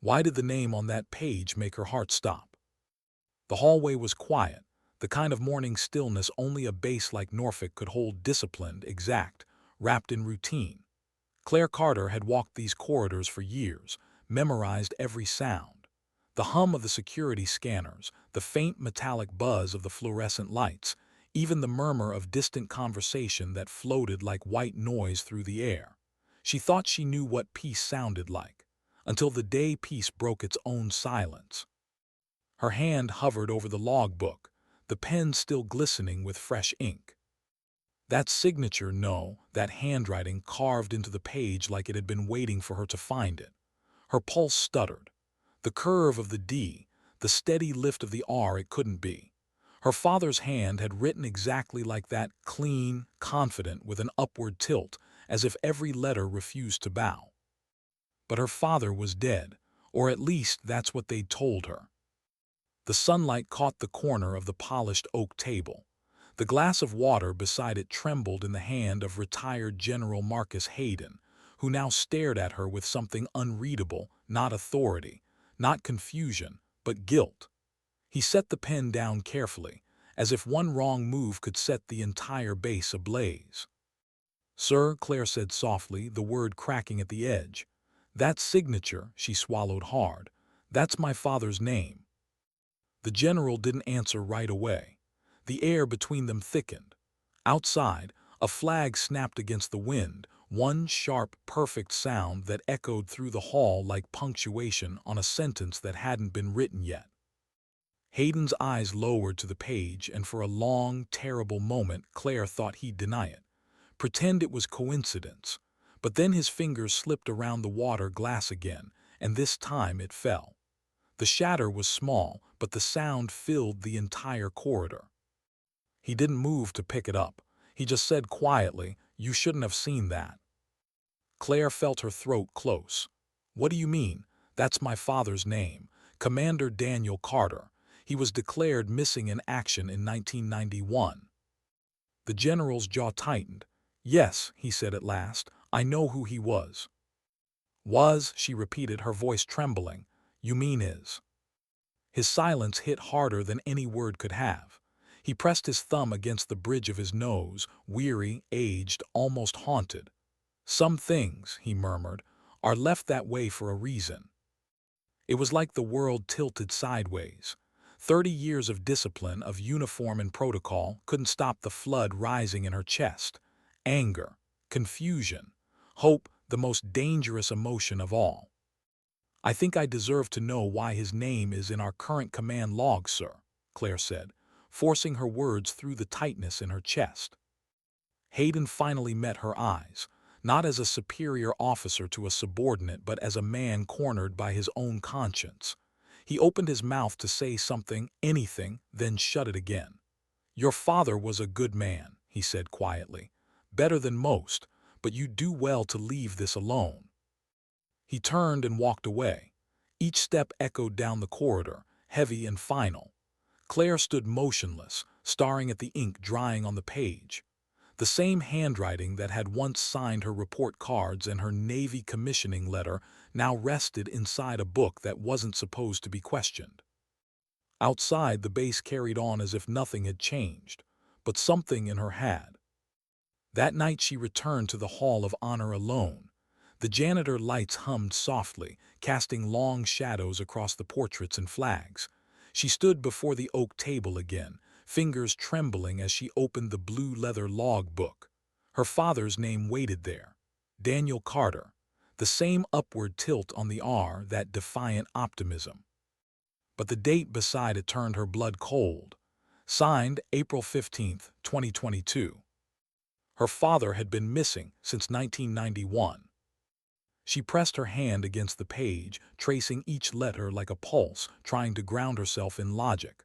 Why did the name on that page make her heart stop? The hallway was quiet, the kind of morning stillness only a base like Norfolk could hold, disciplined, exact, wrapped in routine. Claire Carter had walked these corridors for years, memorized every sound. The hum of the security scanners, the faint metallic buzz of the fluorescent lights, even the murmur of distant conversation that floated like white noise through the air. She thought she knew what peace sounded like, until the day peace broke its own silence. Her hand hovered over the logbook, the pen still glistening with fresh ink. That signature, no, that handwriting carved into the page like it had been waiting for her to find it. Her pulse stuttered. The curve of the D, the steady lift of the R, it couldn't be. Her father's hand had written exactly like that, clean, confident, with an upward tilt, as if every letter refused to bow. But her father was dead, or at least that's what they'd told her. The sunlight caught the corner of the polished oak table. The glass of water beside it trembled in the hand of retired General Marcus Hayden, who now stared at her with something unreadable, not authority, not confusion, but guilt. He set the pen down carefully, as if one wrong move could set the entire base ablaze. "Sir," Claire said softly, the word cracking at the edge. "That signature," she swallowed hard, "that's my father's name." The general didn't answer right away. The air between them thickened. Outside, a flag snapped against the wind, one sharp, perfect sound that echoed through the hall like punctuation on a sentence that hadn't been written yet. Hayden's eyes lowered to the page, and for a long, terrible moment Claire thought he'd deny it, pretend it was coincidence. But then his fingers slipped around the water glass again, and this time it fell. The shatter was small, but the sound filled the entire corridor. He didn't move to pick it up. He just said quietly, "You shouldn't have seen that." Claire felt her throat close. "What do you mean? That's my father's name. Commander Daniel Carter. He was declared missing in action in 1991. The general's jaw tightened. "Yes," he said at last, "I know who he was." "Was," she repeated, her voice trembling. "You mean is." His silence hit harder than any word could have. He pressed his thumb against the bridge of his nose, weary, aged, almost haunted. "Some things," he murmured, "are left that way for a reason." It was like the world tilted sideways. 30 years of discipline, of uniform and protocol, couldn't stop the flood rising in her chest. Anger, confusion, hope, the most dangerous emotion of all. "I think I deserve to know why his name is in our current command log, sir," Claire said, forcing her words through the tightness in her chest. Hayden finally met her eyes, not as a superior officer to a subordinate, but as a man cornered by his own conscience. He opened his mouth to say something, anything, then shut it again. "Your father was a good man," he said quietly. "Better than most, but you do well to leave this alone." He turned and walked away. Each step echoed down the corridor, heavy and final. Claire stood motionless, staring at the ink drying on the page. The same handwriting that had once signed her report cards and her Navy commissioning letter now rested inside a book that wasn't supposed to be questioned. Outside, the base carried on as if nothing had changed, but something in her had. That night she returned to the Hall of Honor alone. The janitor lights hummed softly, casting long shadows across the portraits and flags. She stood before the oak table again, fingers trembling as she opened the blue leather log book. Her father's name waited there. Daniel Carter. The same upward tilt on the R, that defiant optimism. But the date beside it turned her blood cold. Signed April 15th, 2022. Her father had been missing since 1991. She pressed her hand against the page, tracing each letter like a pulse, trying to ground herself in logic.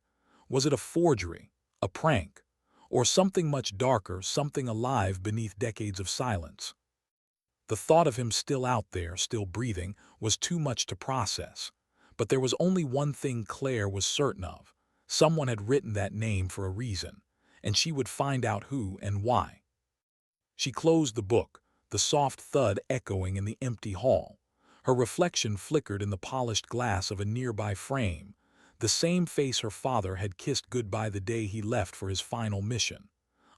Was it a forgery, a prank, or something much darker, something alive beneath decades of silence? The thought of him still out there, still breathing, was too much to process. But there was only one thing Claire was certain of. Someone had written that name for a reason, and she would find out who and why. She closed the book, the soft thud echoing in the empty hall. Her reflection flickered in the polished glass of a nearby frame, the same face her father had kissed goodbye the day he left for his final mission.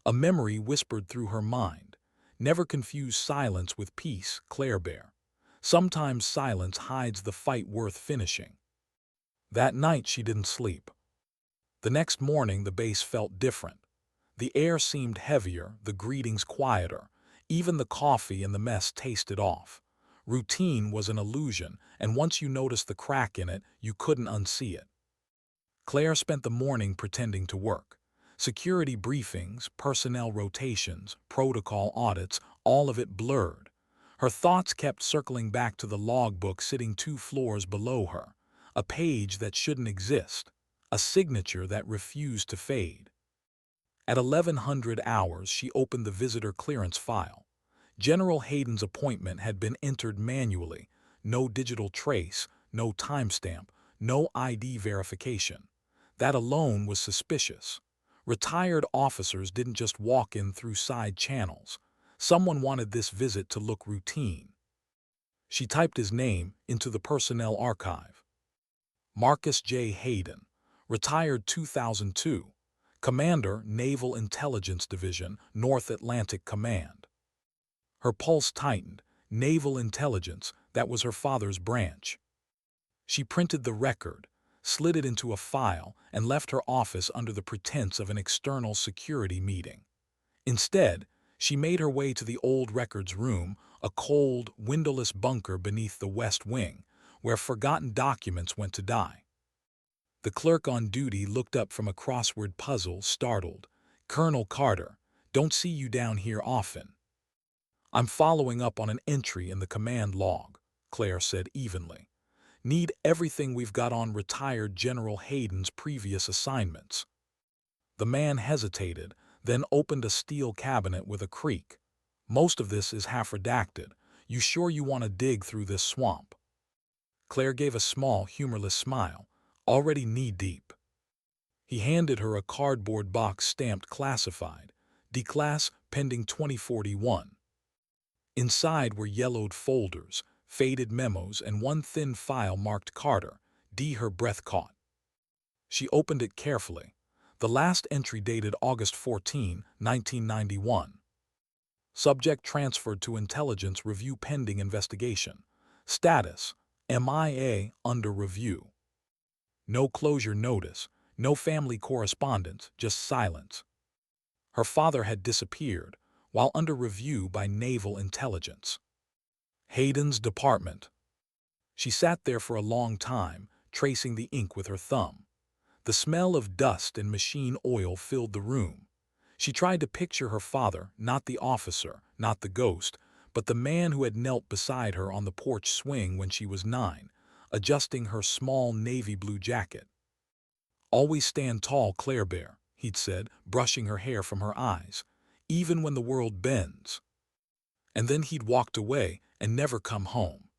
A memory whispered through her mind. Never confuse silence with peace, Claire Bear. Sometimes silence hides the fight worth finishing. That night she didn't sleep. The next morning the base felt different. The air seemed heavier, the greetings quieter. Even the coffee and the mess tasted off. Routine was an illusion, and once you noticed the crack in it, you couldn't unsee it. Claire spent the morning pretending to work. Security briefings, personnel rotations, protocol audits, all of it blurred. Her thoughts kept circling back to the logbook sitting 2 floors below her, a page that shouldn't exist, a signature that refused to fade. At 1100 hours, she opened the visitor clearance file. General Hayden's appointment had been entered manually, no digital trace, no timestamp, no ID verification. That alone was suspicious. Retired officers didn't just walk in through side channels. Someone wanted this visit to look routine. She typed his name into the personnel archive. Marcus J. Hayden, retired 2002, Commander, Naval Intelligence Division, North Atlantic Command. Her pulse tightened. Naval Intelligence, that was her father's branch. She printed the record, slid it into a file, and left her office under the pretense of an external security meeting. Instead, she made her way to the old records room, a cold, windowless bunker beneath the West Wing, where forgotten documents went to die. The clerk on duty looked up from a crossword puzzle, startled. "Colonel Carter, don't see you down here often." "I'm following up on an entry in the command log," Claire said evenly. "Need everything we've got on retired General Hayden's previous assignments." The man hesitated, then opened a steel cabinet with a creak. "Most of this is half redacted. You sure you want to dig through this swamp?" Claire gave a small, humorless smile. "Already knee-deep." He handed her a cardboard box stamped classified, declass pending 2041. Inside were yellowed folders, faded memos, and one thin file marked Carter, D. Her breath caught. She opened it carefully. The last entry dated August 14, 1991. Subject transferred to Intelligence Review pending investigation. Status: MIA under review. No closure notice, no family correspondence, just silence. Her father had disappeared, while under review by Naval Intelligence. Hayden's department. She sat there for a long time, tracing the ink with her thumb. The smell of dust and machine oil filled the room. She tried to picture her father, not the officer, not the ghost, but the man who had knelt beside her on the porch swing when she was 9, adjusting her small navy blue jacket. "Always stand tall, Claire Bear," he'd said, brushing her hair from her eyes, "even when the world bends." And then he'd walked away and never come home.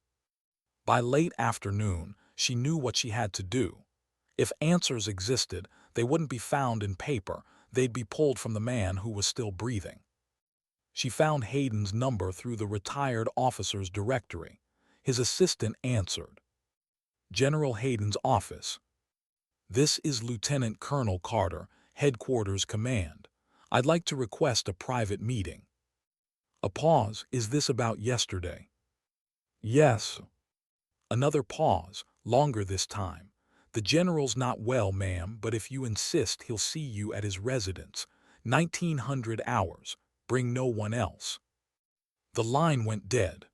By late afternoon, she knew what she had to do. If answers existed, they wouldn't be found in paper, they'd be pulled from the man who was still breathing. She found Hayden's number through the retired officer's directory. His assistant answered. "General Hayden's office. This is Lieutenant Colonel Carter, Headquarters Command. I'd like to request a private meeting." A pause. "Is this about yesterday?" "Yes." Another pause, longer this time. "The general's not well, ma'am, but if you insist, he'll see you at his residence. 1900 hours. Bring no one else." The line went dead.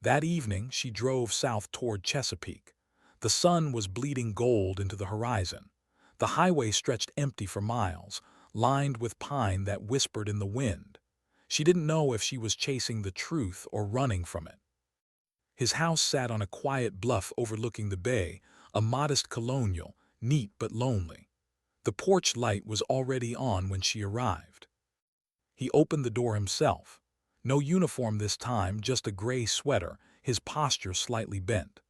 That evening, she drove south toward Chesapeake. The sun was bleeding gold into the horizon. The highway stretched empty for miles, lined with pine that whispered in the wind. She didn't know if she was chasing the truth or running from it. His house sat on a quiet bluff overlooking the bay, a modest colonial, neat but lonely. The porch light was already on when she arrived. He opened the door himself. No uniform this time, just a gray sweater, his posture slightly bent.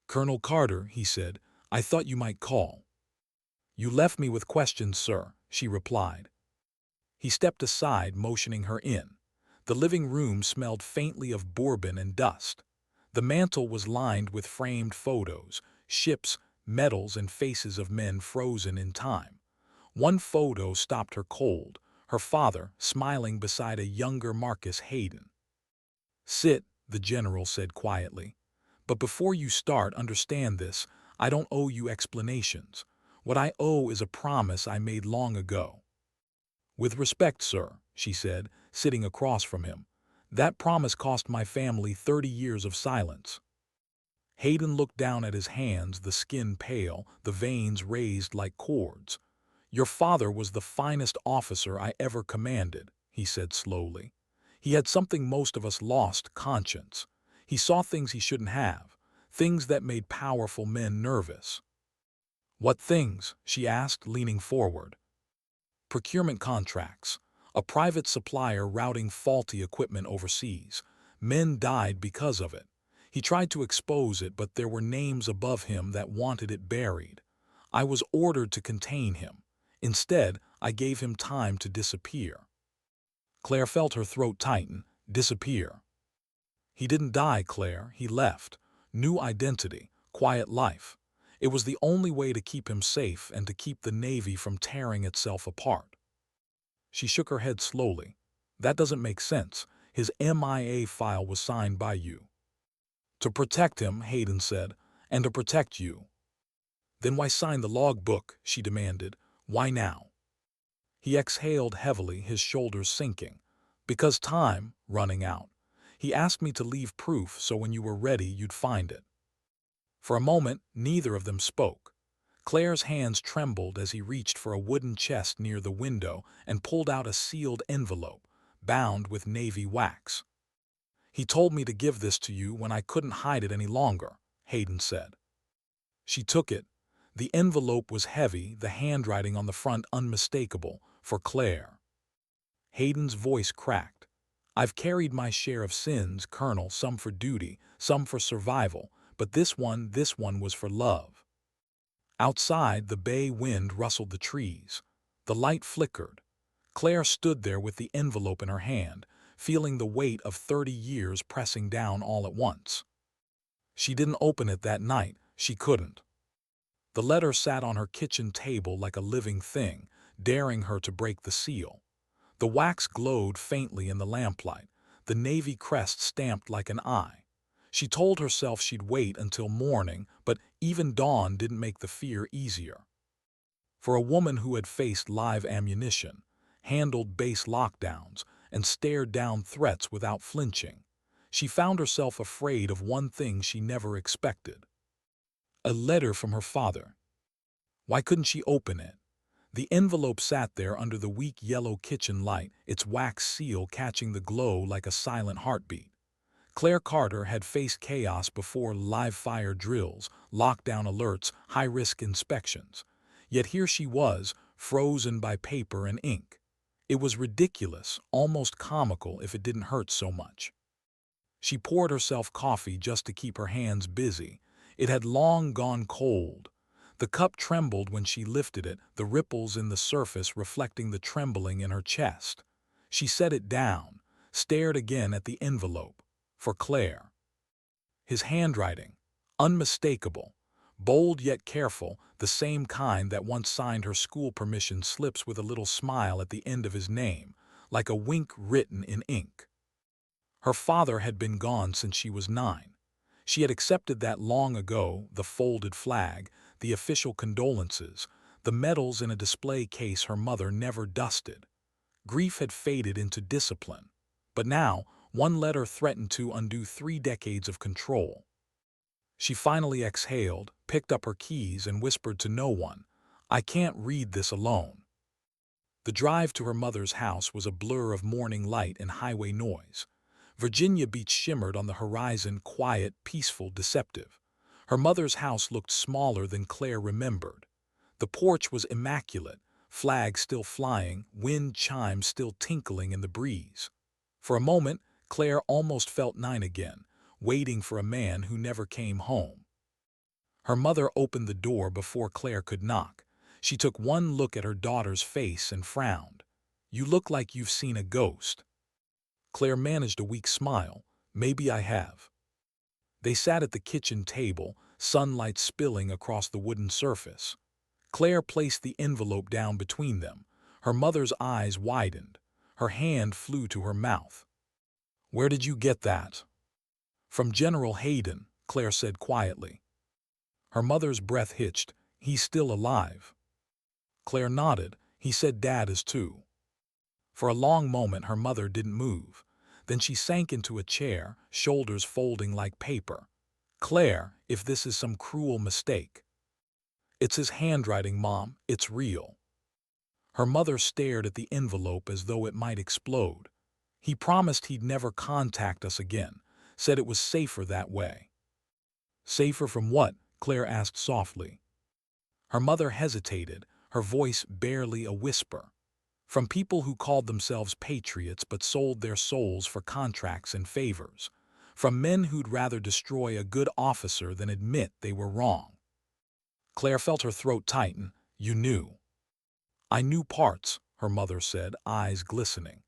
"Colonel Carter," he said, "I thought you might call." "You left me with questions, sir," she replied. He stepped aside, motioning her in. The living room smelled faintly of bourbon and dust. The mantel was lined with framed photos, ships, medals, and faces of men frozen in time. One photo stopped her cold, her father smiling beside a younger Marcus Hayden. "Sit," the general said quietly. "But before you start, understand this. I don't owe you explanations. What I owe is a promise I made long ago." "With respect, sir," she said, sitting across from him. "That promise cost my family 30 years of silence." Hayden looked down at his hands, the skin pale, the veins raised like cords. "Your father was the finest officer I ever commanded," he said slowly. "He had something most of us lost, conscience. He saw things he shouldn't have, things that made powerful men nervous." "What things?" she asked, leaning forward. "Procurement contracts. A private supplier routing faulty equipment overseas. Men died because of it. He tried to expose it, but there were names above him that wanted it buried. I was ordered to contain him. Instead, I gave him time to disappear." Claire felt her throat tighten. Disappear. "He didn't die, Claire. He left. New identity. Quiet life. It was the only way to keep him safe and to keep the Navy from tearing itself apart." She shook her head slowly. "That doesn't make sense. His MIA file was signed by you." "To protect him," Hayden said, "and to protect you." "Then why sign the logbook?" she demanded. "Why now?" He exhaled heavily, his shoulders sinking. "Because time, running out. He asked me to leave proof so when you were ready you'd find it." For a moment, neither of them spoke. Claire's hands trembled as he reached for a wooden chest near the window and pulled out a sealed envelope, bound with navy wax. "He told me to give this to you when I couldn't hide it any longer," Hayden said. She took it. The envelope was heavy, the handwriting on the front unmistakable, for Claire. Hayden's voice cracked. "I've carried my share of sins, Colonel, some for duty, some for survival, but this one was for love." Outside, the bay wind rustled the trees. The light flickered. Claire stood there with the envelope in her hand, feeling the weight of 30 years pressing down all at once. She didn't open it that night. She couldn't. The letter sat on her kitchen table like a living thing, daring her to break the seal. The wax glowed faintly in the lamplight, the Navy crest stamped like an eye. She told herself she'd wait until morning, but even dawn didn't make the fear easier. For a woman who had faced live ammunition, handled base lockdowns, and stared down threats without flinching, she found herself afraid of one thing she never expected. A letter from her father. Why couldn't she open it? The envelope sat there under the weak yellow kitchen light, its wax seal catching the glow like a silent heartbeat. Claire Carter had faced chaos before: live-fire drills, lockdown alerts, high-risk inspections. Yet here she was, frozen by paper and ink. It was ridiculous, almost comical if it didn't hurt so much. She poured herself coffee just to keep her hands busy. It had long gone cold. The cup trembled when she lifted it, the ripples in the surface reflecting the trembling in her chest. She set it down, stared again at the envelope. For Claire. His handwriting, unmistakable, bold yet careful, the same kind that once signed her school permission slips with a little smile at the end of his name, like a wink written in ink. Her father had been gone since she was 9. She had accepted that long ago: the folded flag, the official condolences, the medals in a display case her mother never dusted. Grief had faded into discipline. But now, one letter threatened to undo 3 decades of control. She finally exhaled, picked up her keys, and whispered to no one, "I can't read this alone." The drive to her mother's house was a blur of morning light and highway noise. Virginia Beach shimmered on the horizon, quiet, peaceful, deceptive. Her mother's house looked smaller than Claire remembered. The porch was immaculate, flags still flying, wind chimes still tinkling in the breeze. For a moment, Claire almost felt 9 again, waiting for a man who never came home. Her mother opened the door before Claire could knock. She took one look at her daughter's face and frowned. "You look like you've seen a ghost." Claire managed a weak smile. "Maybe I have." They sat at the kitchen table, sunlight spilling across the wooden surface. Claire placed the envelope down between them. Her mother's eyes widened. Her hand flew to her mouth. "Where did you get that?" "From General Hayden," Claire said quietly. Her mother's breath hitched. "He's still alive." Claire nodded. "He said Dad is too." For a long moment her mother didn't move. Then she sank into a chair, shoulders folding like paper. "Claire, if this is some cruel mistake." "It's his handwriting, Mom. It's real." Her mother stared at the envelope as though it might explode. "He promised he'd never contact us again, said it was safer that way." "Safer from what?" Claire asked softly. Her mother hesitated, her voice barely a whisper. "From people who called themselves patriots but sold their souls for contracts and favors. From men who'd rather destroy a good officer than admit they were wrong." Claire felt her throat tighten. "You knew." "I knew parts," her mother said, eyes glistening.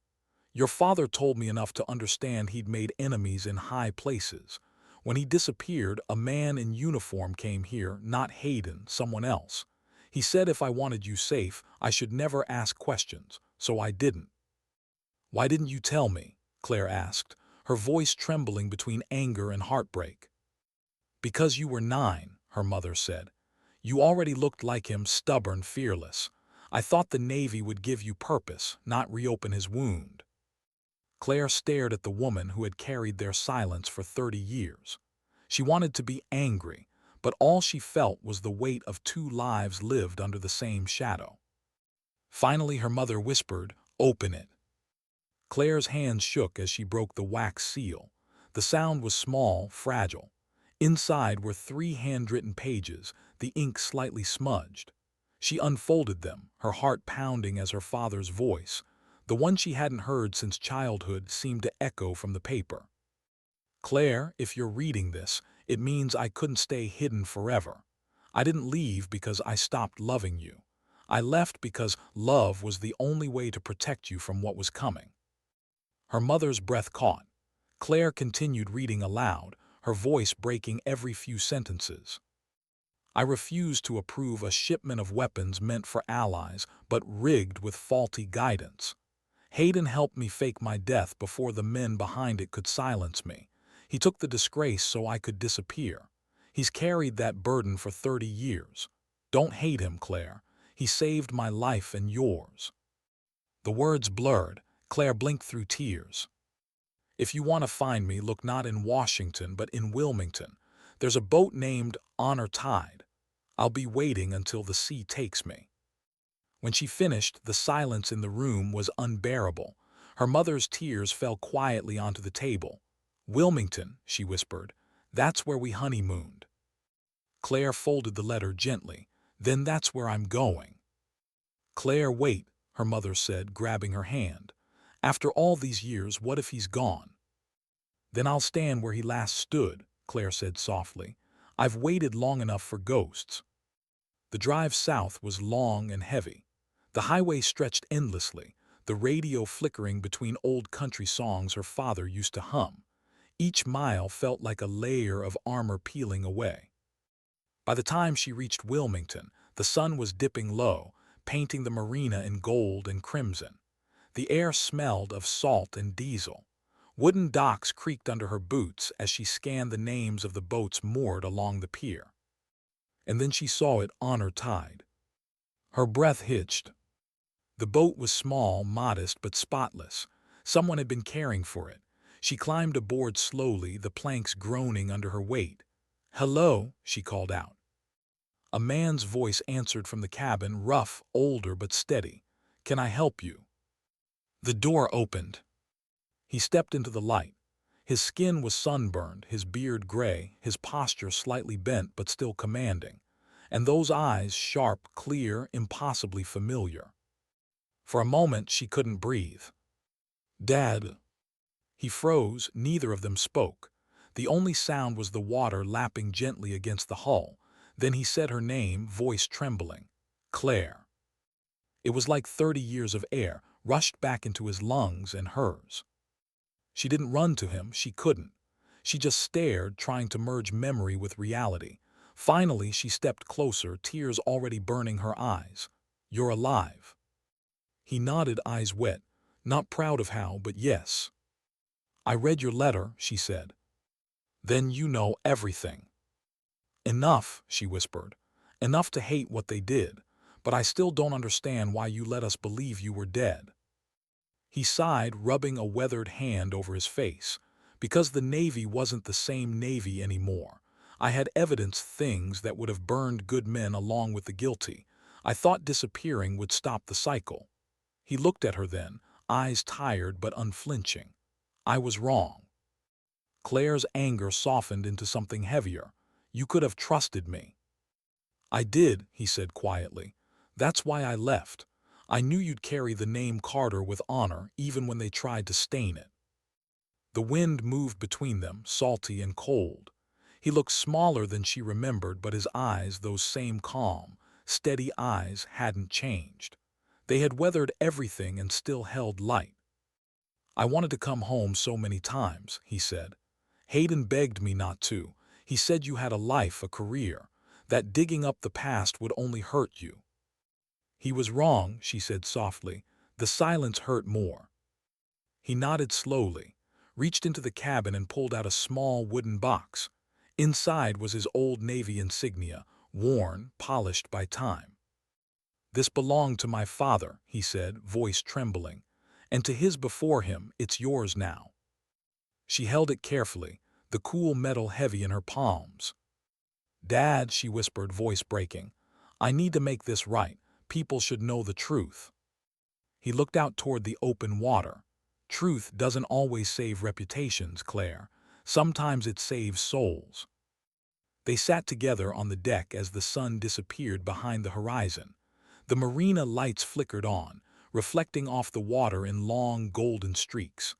"Your father told me enough to understand he'd made enemies in high places. When he disappeared, a man in uniform came here, not Hayden, someone else. He said if I wanted you safe, I should never ask questions, so I didn't." "Why didn't you tell me?" Claire asked, her voice trembling between anger and heartbreak. "Because you were 9, her mother said. You already looked like him, stubborn, fearless. I thought the Navy would give you purpose, not reopen his wound." Claire stared at the woman who had carried their silence for 30 years. She wanted to be angry, but all she felt was the weight of 2 lives lived under the same shadow. Finally her mother whispered, "Open it." Claire's hands shook as she broke the wax seal. The sound was small, fragile. Inside were 3 handwritten pages, the ink slightly smudged. She unfolded them, her heart pounding as her father's voice, the one she hadn't heard since childhood, seemed to echo from the paper. "Claire, if you're reading this, it means I couldn't stay hidden forever. I didn't leave because I stopped loving you. I left because love was the only way to protect you from what was coming." Her mother's breath caught. Claire continued reading aloud, her voice breaking every few sentences. "I refuse to approve a shipment of weapons meant for allies, but rigged with faulty guidance. Hayden helped me fake my death before the men behind it could silence me. He took the disgrace so I could disappear. He's carried that burden for 30 years. Don't hate him, Claire. He saved my life and yours." The words blurred. Claire blinked through tears. "If you want to find me, look not in Washington, but in Wilmington. There's a boat named Honor Tide. I'll be waiting until the sea takes me." When she finished, the silence in the room was unbearable. Her mother's tears fell quietly onto the table. "Wilmington," she whispered. "That's where we honeymooned." Claire folded the letter gently. "Then that's where I'm going." "Claire, wait," her mother said, grabbing her hand. "After all these years, what if he's gone?" "Then I'll stand where he last stood," Claire said softly. "I've waited long enough for ghosts." The drive south was long and heavy. The highway stretched endlessly, the radio flickering between old country songs her father used to hum. Each mile felt like a layer of armor peeling away. By the time she reached Wilmington, the sun was dipping low, painting the marina in gold and crimson. The air smelled of salt and diesel. Wooden docks creaked under her boots as she scanned the names of the boats moored along the pier. And then she saw it, Honor Tide. Her breath hitched. The boat was small, modest, but spotless. Someone had been caring for it. She climbed aboard slowly, the planks groaning under her weight. "Hello," she called out. A man's voice answered from the cabin, rough, older, but steady. "Can I help you?" The door opened. He stepped into the light. His skin was sunburned, his beard gray, his posture slightly bent but still commanding. And those eyes, sharp, clear, impossibly familiar. For a moment she couldn't breathe. "Dad." He froze, neither of them spoke. The only sound was the water lapping gently against the hull. Then he said her name, voice trembling. "Claire." It was like 30 years of air, rushed back into his lungs and hers. She didn't run to him, she couldn't. She just stared, trying to merge memory with reality. Finally, she stepped closer, tears already burning her eyes. "You're alive." He nodded, eyes wet, not proud of how, but yes. "I read your letter," she said. "Then you know everything." "Enough," she whispered. "Enough to hate what they did, but I still don't understand why you let us believe you were dead." He sighed, rubbing a weathered hand over his face. "Because the Navy wasn't the same Navy anymore. I had evidence, things that would have burned good men along with the guilty. I thought disappearing would stop the cycle." He looked at her then, eyes tired but unflinching. "I was wrong." Claire's anger softened into something heavier. "You could have trusted me." "I did," he said quietly. "That's why I left. I knew you'd carry the name Carter with honor even when they tried to stain it." The wind moved between them, salty and cold. He looked smaller than she remembered, but his eyes, those same calm, steady eyes, hadn't changed. They had weathered everything and still held light. "I wanted to come home so many times," he said. "Hayden begged me not to. He said you had a life, a career, that digging up the past would only hurt you." "He was wrong," she said softly. "The silence hurt more." He nodded slowly, reached into the cabin and pulled out a small wooden box. Inside was his old Navy insignia, worn, polished by time. "This belonged to my father," he said, voice trembling. "And to his before him, it's yours now." She held it carefully, the cool metal heavy in her palms. "Dad," she whispered, voice breaking, "I need to make this right. People should know the truth." He looked out toward the open water. "Truth doesn't always save reputations, Claire. Sometimes it saves souls." They sat together on the deck as the sun disappeared behind the horizon. The marina lights flickered on, reflecting off the water in long golden streaks.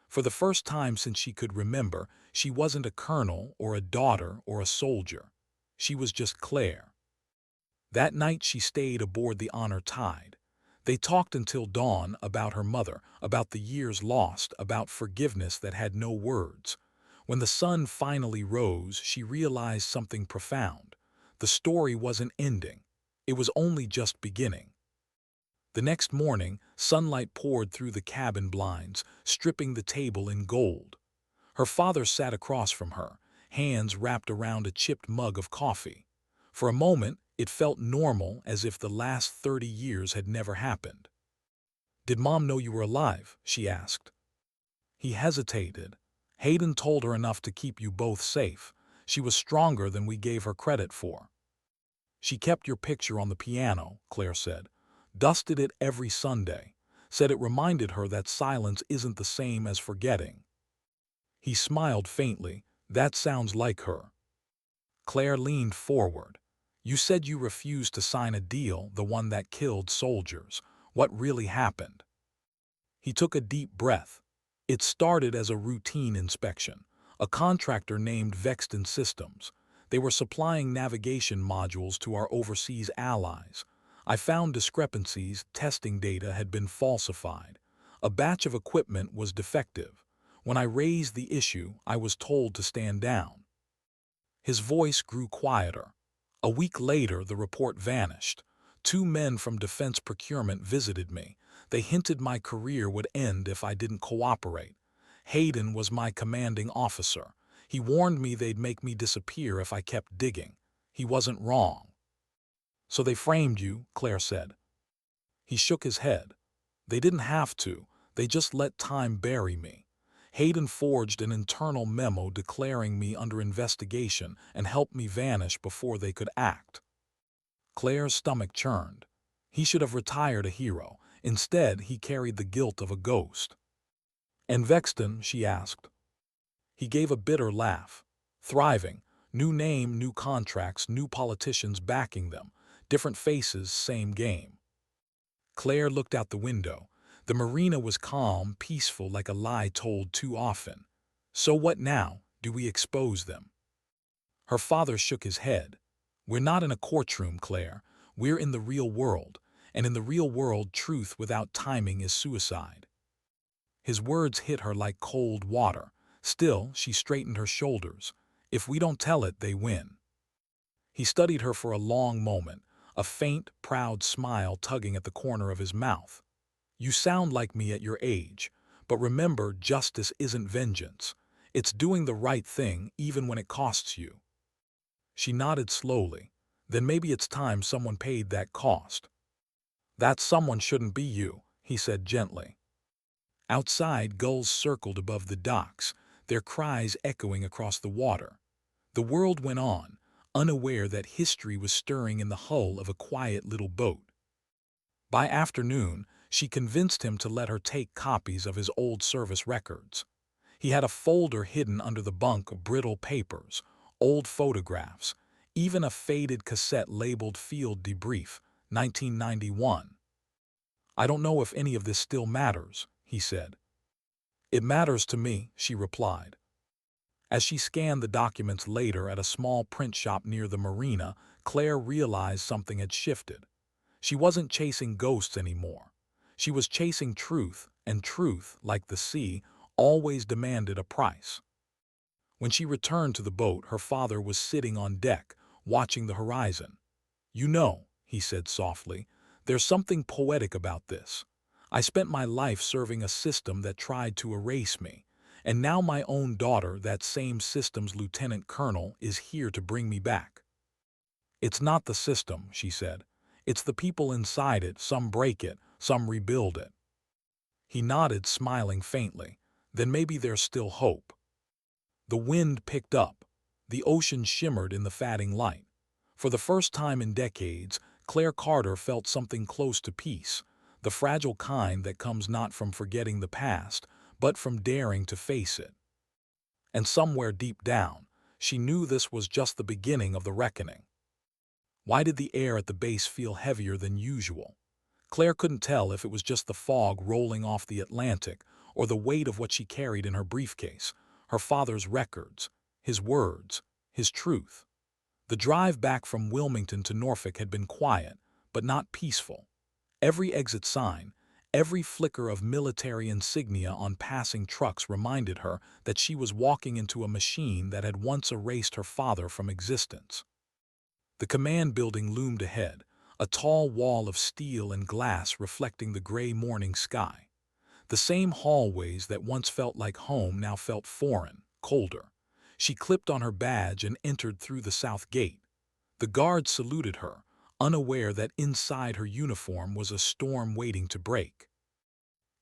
For the first time since she could remember, she wasn't a colonel or a daughter or a soldier. She was just Claire. That night she stayed aboard the Honor Tide. They talked until dawn about her mother, about the years lost, about forgiveness that had no words. When the sun finally rose, she realized something profound. The story wasn't ending. It was only just beginning. The next morning, sunlight poured through the cabin blinds, stripping the table in gold. Her father sat across from her, hands wrapped around a chipped mug of coffee. For a moment, it felt normal, as if the last 30 years had never happened. "Did Mom know you were alive?" she asked. He hesitated. "Hayden told her enough to keep you both safe. She was stronger than we gave her credit for." "She kept your picture on the piano," Claire said. "Dusted it every Sunday. Said it reminded her that silence isn't the same as forgetting." He smiled faintly. "That sounds like her." Claire leaned forward. "You said you refused to sign a deal, the one that killed soldiers. What really happened?" He took a deep breath. "It started as a routine inspection. A contractor named Vexton Systems. They were supplying navigation modules to our overseas allies. I found discrepancies, testing data had been falsified. A batch of equipment was defective. When I raised the issue, I was told to stand down." His voice grew quieter. "A week later, the report vanished. 2 men from defense procurement visited me. They hinted my career would end if I didn't cooperate. Hayden was my commanding officer. He warned me they'd make me disappear if I kept digging. He wasn't wrong." "So they framed you," Claire said. He shook his head. "They didn't have to. They just let time bury me. Hayden forged an internal memo declaring me under investigation and helped me vanish before they could act." Claire's stomach churned. He should have retired a hero. Instead, he carried the guilt of a ghost. "And Vexton?" she asked. He gave a bitter laugh. "Thriving. New name, new contracts, new politicians backing them. Different faces, same game." Claire looked out the window. The marina was calm, peaceful, like a lie told too often. "So what now? Do we expose them?" Her father shook his head. "We're not in a courtroom, Claire. We're in the real world. And in the real world, truth without timing is suicide." His words hit her like cold water. Still, she straightened her shoulders. If we don't tell it, they win. He studied her for a long moment, a faint, proud smile tugging at the corner of his mouth. You sound like me at your age, but remember, justice isn't vengeance. It's doing the right thing even when it costs you. She nodded slowly. Then maybe it's time someone paid that cost. That someone shouldn't be you, he said gently. Outside, gulls circled above the docks, their cries echoing across the water. The world went on, unaware that history was stirring in the hull of a quiet little boat. By afternoon, she convinced him to let her take copies of his old service records. He had a folder hidden under the bunk of brittle papers, old photographs, even a faded cassette labeled Field Debrief, 1991. I don't know if any of this still matters, he said. It matters to me, she replied. As she scanned the documents later at a small print shop near the marina, Claire realized something had shifted. She wasn't chasing ghosts anymore. She was chasing truth, and truth, like the sea, always demanded a price. When she returned to the boat, her father was sitting on deck, watching the horizon. You know, he said softly, there's something poetic about this. I spent my life serving a system that tried to erase me, and now my own daughter, that same system's lieutenant colonel, is here to bring me back. It's not the system, she said. It's the people inside it. Some break it, some rebuild it. He nodded, smiling faintly. Then maybe there's still hope. The wind picked up. The ocean shimmered in the fading light. For the first time in decades, Claire Carter felt something close to peace, the fragile kind that comes not from forgetting the past, but from daring to face it. And somewhere deep down, she knew this was just the beginning of the reckoning. Why did the air at the base feel heavier than usual? Claire couldn't tell if it was just the fog rolling off the Atlantic or the weight of what she carried in her briefcase, her father's records, his words, his truth. The drive back from Wilmington to Norfolk had been quiet, but not peaceful. Every exit sign, every flicker of military insignia on passing trucks reminded her that she was walking into a machine that had once erased her father from existence. The command building loomed ahead, a tall wall of steel and glass reflecting the gray morning sky. The same hallways that once felt like home now felt foreign, colder. She clipped on her badge and entered through the south gate. The guards saluted her, unaware that inside her uniform was a storm waiting to break.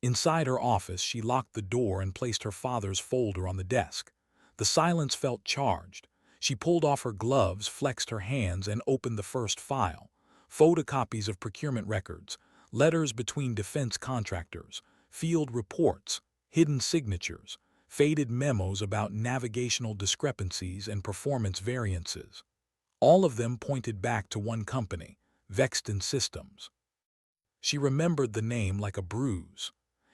Inside her office, she locked the door and placed her father's folder on the desk. The silence felt charged. She pulled off her gloves, flexed her hands, and opened the first file. Photocopies of procurement records, letters between defense contractors, field reports, hidden signatures, faded memos about navigational discrepancies and performance variances. All of them pointed back to one company, Vexton Systems. She remembered the name like a bruise.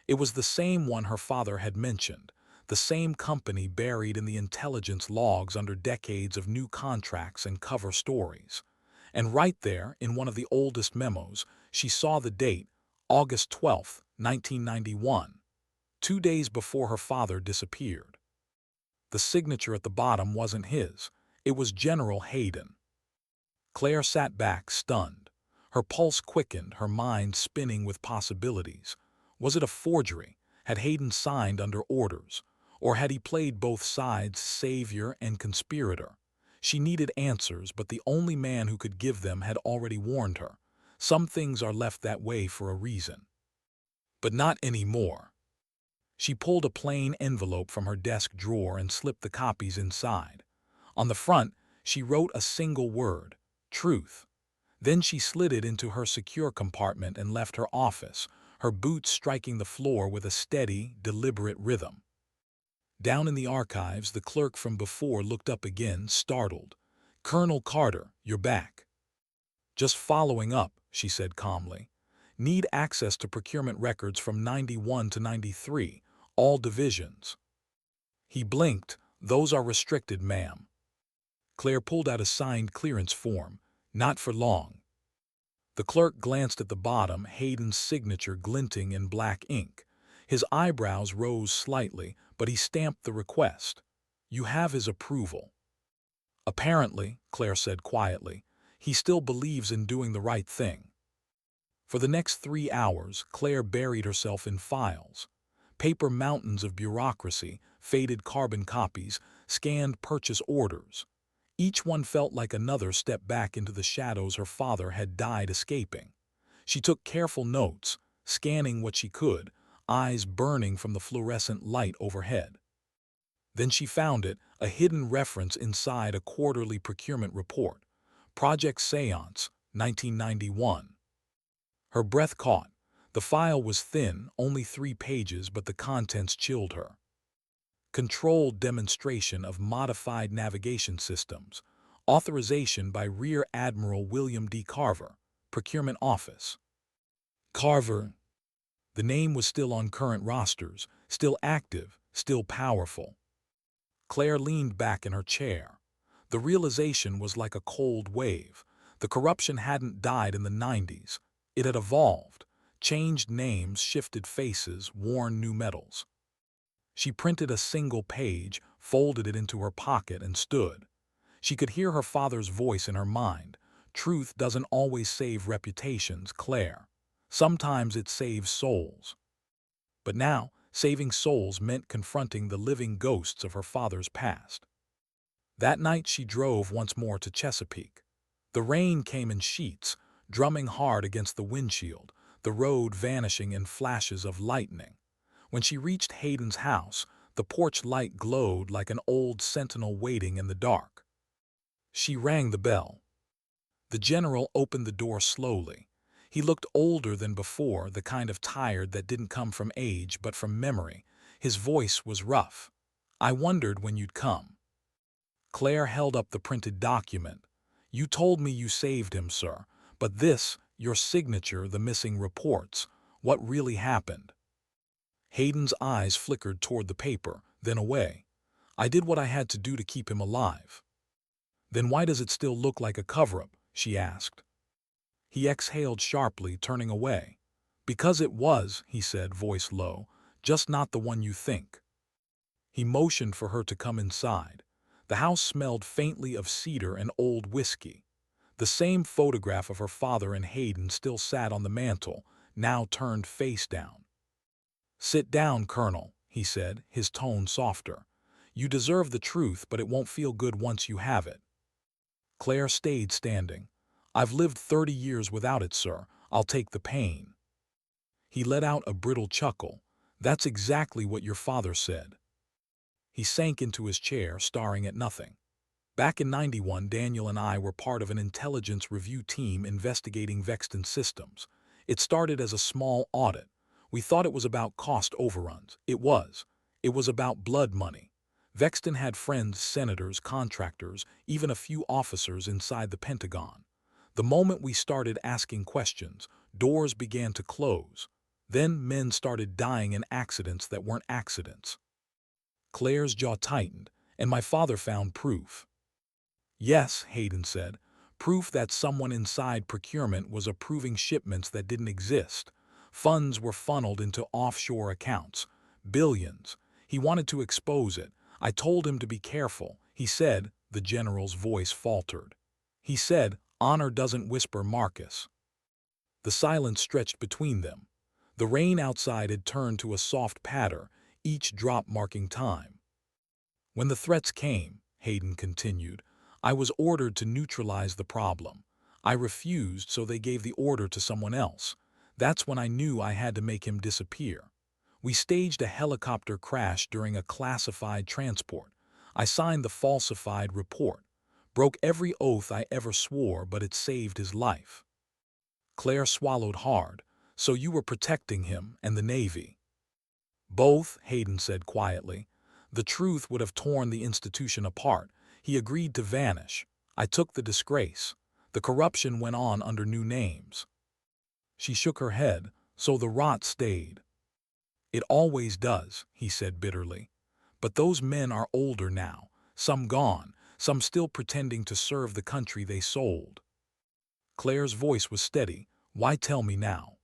It was the same one her father had mentioned, the same company buried in the intelligence logs under decades of new contracts and cover stories. And right there, in one of the oldest memos, she saw the date, August 12, 1991, 2 days before her father disappeared. The signature at the bottom wasn't his. It was General Hayden. Claire sat back, stunned. Her pulse quickened, her mind spinning with possibilities. Was it a forgery? Had Hayden signed under orders? Or had he played both sides, savior and conspirator? She needed answers, but the only man who could give them had already warned her. Some things are left that way for a reason. But not anymore. She pulled a plain envelope from her desk drawer and slipped the copies inside. On the front, she wrote a single word, truth. Then she slid it into her secure compartment and left her office, her boots striking the floor with a steady, deliberate rhythm. Down in the archives, the clerk from before looked up again, startled. "Colonel Carter, you're back." "Just following up," she said calmly. "Need access to procurement records from 91 to 93, all divisions." He blinked. "Those are restricted, ma'am." Claire pulled out a signed clearance form. "Not for long." The clerk glanced at the bottom, Hayden's signature glinting in black ink. His eyebrows rose slightly, but he stamped the request. You have his approval. Apparently, Claire said quietly, he still believes in doing the right thing. For the next 3 hours, Claire buried herself in files. Paper mountains of bureaucracy, faded carbon copies, scanned purchase orders. Each one felt like another step back into the shadows her father had died escaping. She took careful notes, scanning what she could, eyes burning from the fluorescent light overhead. Then she found it, a hidden reference inside a quarterly procurement report. Project Seance, 1991. Her breath caught. The file was thin, only 3 pages, but the contents chilled her. Controlled demonstration of modified navigation systems. Authorization by Rear Admiral William D. Carver, Procurement Office. Carver. The name was still on current rosters, still active, still powerful. Claire leaned back in her chair. The realization was like a cold wave. The corruption hadn't died in the 90s. It had evolved, changed names, shifted faces, worn new medals. She printed a single page, folded it into her pocket, and stood. She could hear her father's voice in her mind. Truth doesn't always save reputations, Claire. Sometimes it saves souls. But now, saving souls meant confronting the living ghosts of her father's past. That night she drove once more to Chesapeake. The rain came in sheets, drumming hard against the windshield, the road vanishing in flashes of lightning. When she reached Hayden's house, the porch light glowed like an old sentinel waiting in the dark. She rang the bell. The general opened the door slowly. He looked older than before, the kind of tired that didn't come from age but from memory. His voice was rough. I wondered when you'd come. Claire held up the printed document. You told me you saved him, sir, but this, your signature, the missing reports, what really happened? Hayden's eyes flickered toward the paper, then away. I did what I had to do to keep him alive. Then why does it still look like a cover-up? She asked. He exhaled sharply, turning away. Because it was, he said, voice low, just not the one you think. He motioned for her to come inside. The house smelled faintly of cedar and old whiskey. The same photograph of her father and Hayden still sat on the mantel, now turned face down. Sit down, Colonel, he said, his tone softer. You deserve the truth, but it won't feel good once you have it. Claire stayed standing. I've lived 30 years without it, sir. I'll take the pain. He let out a brittle chuckle. That's exactly what your father said. He sank into his chair, staring at nothing. Back in '91, Daniel and I were part of an intelligence review team investigating Vexton Systems. It started as a small audit. We thought it was about cost overruns. It was. It was about blood money. Vexton had friends, senators, contractors, even a few officers inside the Pentagon. The moment we started asking questions, doors began to close. Then men started dying in accidents that weren't accidents. Claire's jaw tightened, and my father found proof. Yes, Hayden said, proof that someone inside procurement was approving shipments that didn't exist. Funds were funneled into offshore accounts. Billions. He wanted to expose it. I told him to be careful. He said, the general's voice faltered. He said, honor doesn't whisper Marcus. The silence stretched between them. The rain outside had turned to a soft patter, each drop marking time. When the threats came, Hayden continued, I was ordered to neutralize the problem. I refused, so they gave the order to someone else. That's when I knew I had to make him disappear. We staged a helicopter crash during a classified transport. I signed the falsified report. Broke every oath I ever swore, but it saved his life. Claire swallowed hard. So you were protecting him and the Navy? Both, Hayden said quietly. The truth would have torn the institution apart. He agreed to vanish. I took the disgrace. The corruption went on under new names. She shook her head, so the rot stayed. It always does, he said bitterly. But those men are older now, some gone, some still pretending to serve the country they sold. Claire's voice was steady. Why tell me now?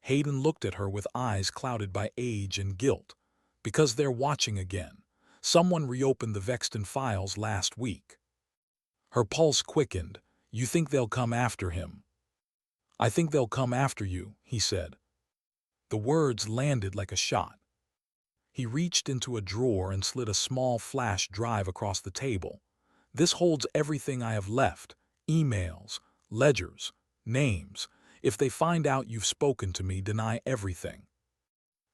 Hayden looked at her with eyes clouded by age and guilt. Because they're watching again. Someone reopened the Vexton files last week. Her pulse quickened. You think they'll come after him? I think they'll come after you, he said. The words landed like a shot. He reached into a drawer and slid a small flash drive across the table. This holds everything I have left. Emails, ledgers, names. If they find out you've spoken to me, deny everything.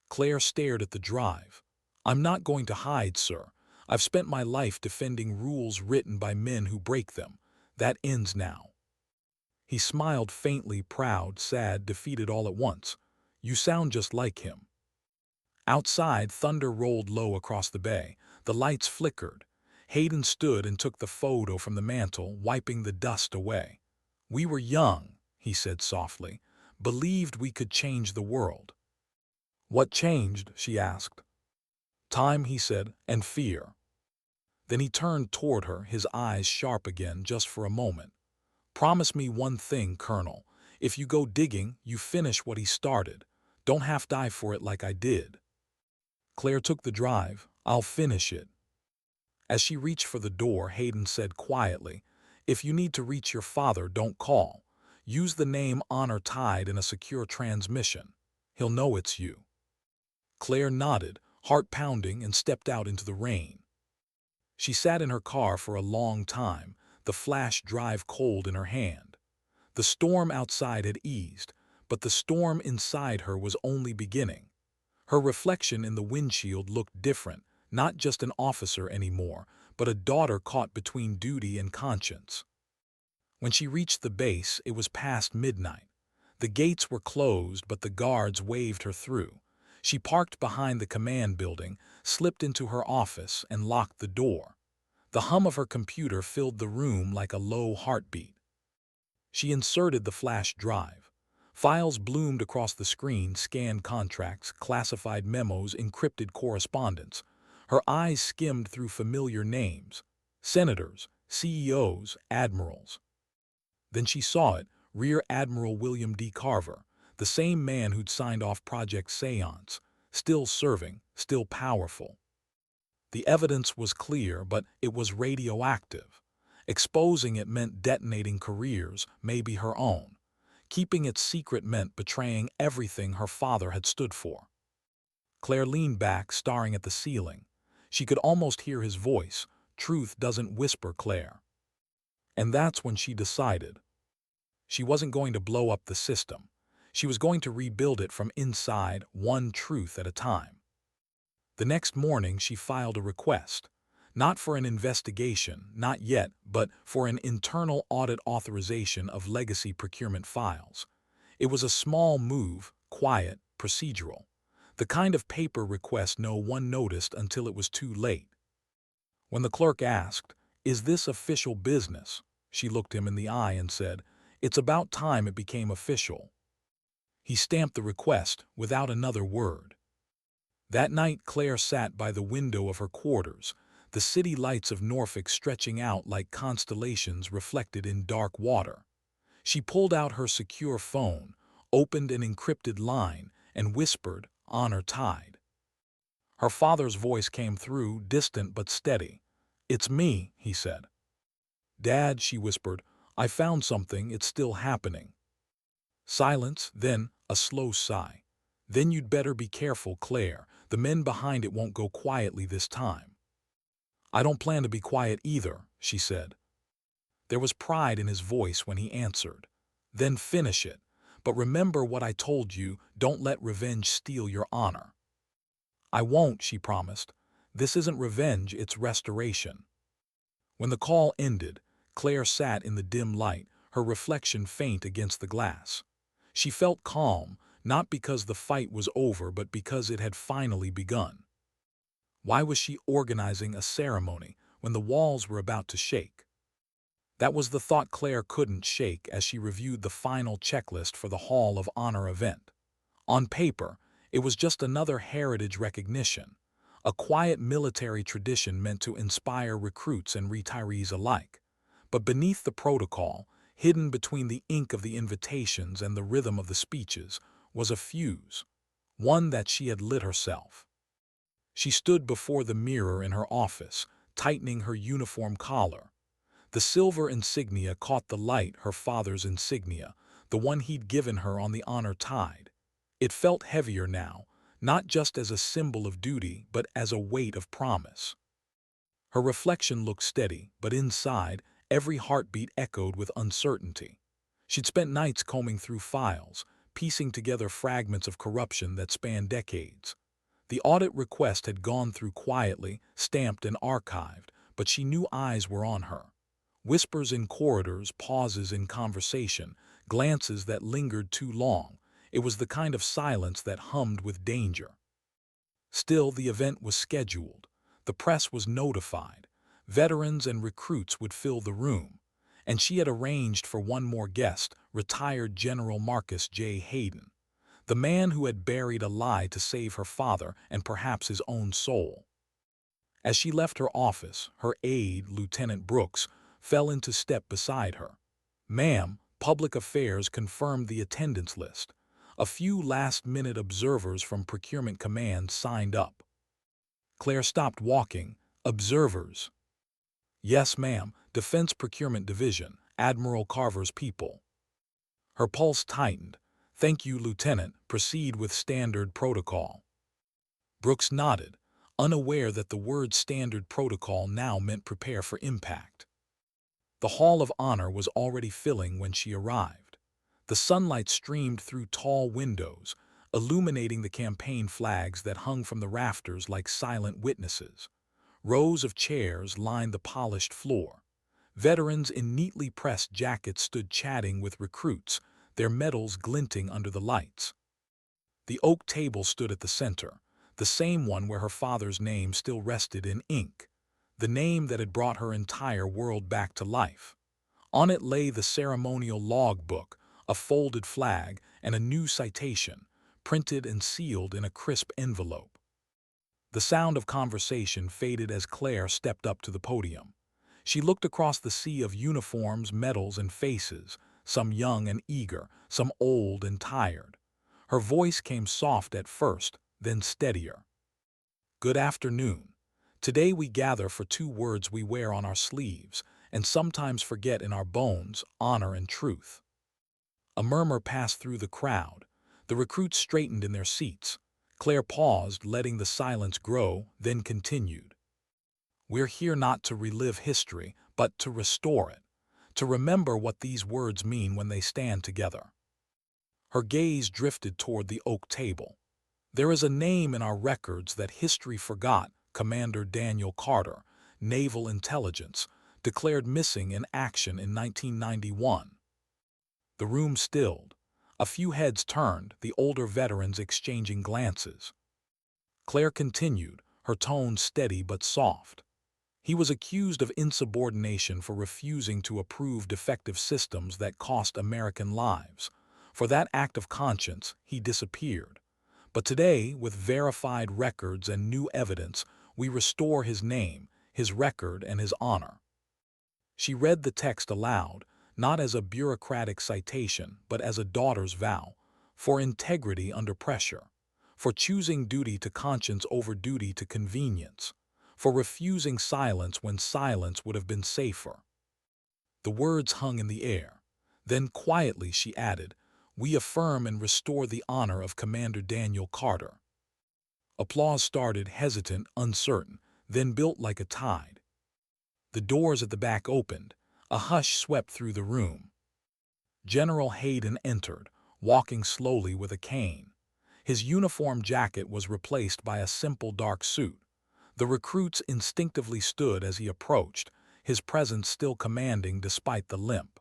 Claire stared at the drive. I'm not going to hide, sir. I've spent my life defending rules written by men who break them. That ends now. He smiled faintly, proud, sad, defeated all at once. You sound just like him. Outside, thunder rolled low across the bay. The lights flickered. Hayden stood and took the photo from the mantel, wiping the dust away. We were young, he said softly, believed we could change the world. What changed? She asked. Time, he said, and fear. Then he turned toward her, his eyes sharp again just for a moment. Promise me one thing, Colonel. If you go digging, you finish what he started. Don't half die for it like I did. Claire took the drive. I'll finish it. As she reached for the door, Hayden said quietly, if you need to reach your father, don't call. Use the name Honor Tide in a secure transmission. He'll know it's you. Claire nodded, heart pounding, and stepped out into the rain. She sat in her car for a long time, the flash drive cold in her hand. The storm outside had eased, but the storm inside her was only beginning. Her reflection in the windshield looked different, not just an officer anymore, but a daughter caught between duty and conscience. When she reached the base, it was past midnight. The gates were closed, but the guards waved her through. She parked behind the command building, slipped into her office, and locked the door. The hum of her computer filled the room like a low heartbeat. She inserted the flash drive. Files bloomed across the screen, scanned contracts, classified memos, encrypted correspondence. Her eyes skimmed through familiar names. Senators, CEOs, admirals. Then she saw it, Rear Admiral William D. Carver, the same man who'd signed off Project Seance, still serving, still powerful. The evidence was clear, but it was radioactive. Exposing it meant detonating careers, maybe her own. Keeping it secret meant betraying everything her father had stood for. Claire leaned back, staring at the ceiling. She could almost hear his voice. Truth doesn't whisper, Claire. And that's when she decided. She wasn't going to blow up the system. She was going to rebuild it from inside, one truth at a time. The next morning, she filed a request. Not for an investigation, not yet, but for an internal audit authorization of legacy procurement files. It was a small move, quiet, procedural. The kind of paper request no one noticed until it was too late. When the clerk asked, "Is this official business?" she looked him in the eye and said, "It's about time it became official." He stamped the request without another word. That night, Claire sat by the window of her quarters, the city lights of Norfolk stretching out like constellations reflected in dark water. She pulled out her secure phone, opened an encrypted line, and whispered, "Honor Tide." Her father's voice came through, distant but steady. "It's me," he said. "Dad," she whispered, "I found something, it's still happening." Silence, then a slow sigh. "Then you'd better be careful, Claire. The men behind it won't go quietly this time." "I don't plan to be quiet either," she said. There was pride in his voice when he answered. "Then finish it. But remember what I told you, don't let revenge steal your honor." "I won't," she promised. "This isn't revenge, it's restoration." When the call ended, Claire sat in the dim light, her reflection faint against the glass. She felt calm, not because the fight was over, but because it had finally begun. Why was she organizing a ceremony when the walls were about to shake? That was the thought Claire couldn't shake as she reviewed the final checklist for the Hall of Honor event. On paper, it was just another heritage recognition, a quiet military tradition meant to inspire recruits and retirees alike. But beneath the protocol, hidden between the ink of the invitations and the rhythm of the speeches, was a fuse, one that she had lit herself. She stood before the mirror in her office, tightening her uniform collar. The silver insignia caught the light, her father's insignia, the one he'd given her on the honor tide. It felt heavier now, not just as a symbol of duty, but as a weight of promise. Her reflection looked steady, but inside, every heartbeat echoed with uncertainty. She'd spent nights combing through files, piecing together fragments of corruption that spanned decades. The audit request had gone through quietly, stamped and archived, but she knew eyes were on her. Whispers in corridors, pauses in conversation, glances that lingered too long. It was the kind of silence that hummed with danger. Still, the event was scheduled. The press was notified. Veterans and recruits would fill the room. And she had arranged for one more guest, retired General Marcus J. Hayden, the man who had buried a lie to save her father and perhaps his own soul. As she left her office, her aide, Lieutenant Brooks, fell into step beside her. "Ma'am, Public Affairs confirmed the attendance list. A few last-minute observers from Procurement Command signed up." Claire stopped walking. "Observers?" "Yes, ma'am, Defense Procurement Division, Admiral Carver's people." Her pulse tightened. "Thank you, Lieutenant. Proceed with standard protocol." Brooks nodded, unaware that the word standard protocol now meant prepare for impact. The Hall of Honor was already filling when she arrived. The sunlight streamed through tall windows, illuminating the campaign flags that hung from the rafters like silent witnesses. Rows of chairs lined the polished floor. Veterans in neatly pressed jackets stood chatting with recruits, their medals glinting under the lights. The oak table stood at the center, the same one where her father's name still rested in ink, the name that had brought her entire world back to life. On it lay the ceremonial logbook, a folded flag, and a new citation, printed and sealed in a crisp envelope. The sound of conversation faded as Claire stepped up to the podium. She looked across the sea of uniforms, medals, and faces, some young and eager, some old and tired. Her voice came soft at first, then steadier. "Good afternoon. Today we gather for two words we wear on our sleeves, and sometimes forget in our bones: honor and truth." A murmur passed through the crowd. The recruits straightened in their seats. Claire paused, letting the silence grow, then continued. "We're here not to relive history, but to restore it, to remember what these words mean when they stand together." Her gaze drifted toward the oak table. "There is a name in our records that history forgot: Commander Daniel Carter, Naval Intelligence, declared missing in action in 1991. The room stilled. A few heads turned, the older veterans exchanging glances. Claire continued, her tone steady but soft. "He was accused of insubordination for refusing to approve defective systems that cost American lives. For that act of conscience, he disappeared. But today, with verified records and new evidence, we restore his name, his record, and his honor." She read the text aloud, not as a bureaucratic citation, but as a daughter's vow, for integrity under pressure, for choosing duty to conscience over duty to convenience, for refusing silence when silence would have been safer. The words hung in the air. Then quietly she added, "We affirm and restore the honor of Commander Daniel Carter." Applause started, hesitant, uncertain, then built like a tide. The doors at the back opened. A hush swept through the room. General Hayden entered, walking slowly with a cane. His uniform jacket was replaced by a simple dark suit. The recruits instinctively stood as he approached, his presence still commanding despite the limp.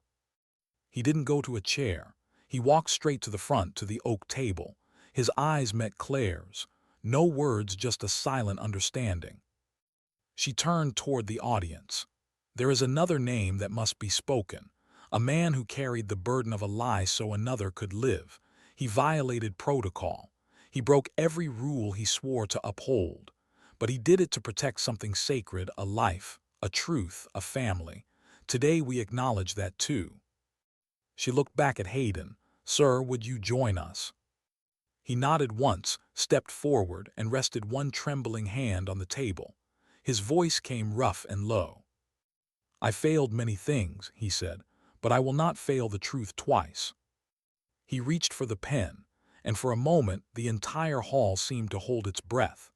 He didn't go to a chair. He walked straight to the front, to the oak table. His eyes met Claire's. No words, just a silent understanding. She turned toward the audience. "There is another name that must be spoken. A man who carried the burden of a lie so another could live. He violated protocol. He broke every rule he swore to uphold. But he did it to protect something sacred, a life, a truth, a family. Today we acknowledge that too." She looked back at Hayden. "Sir, would you join us?" He nodded once, stepped forward, and rested one trembling hand on the table. His voice came rough and low. "I failed many things," he said, "but I will not fail the truth twice." He reached for the pen, and for a moment the entire hall seemed to hold its breath.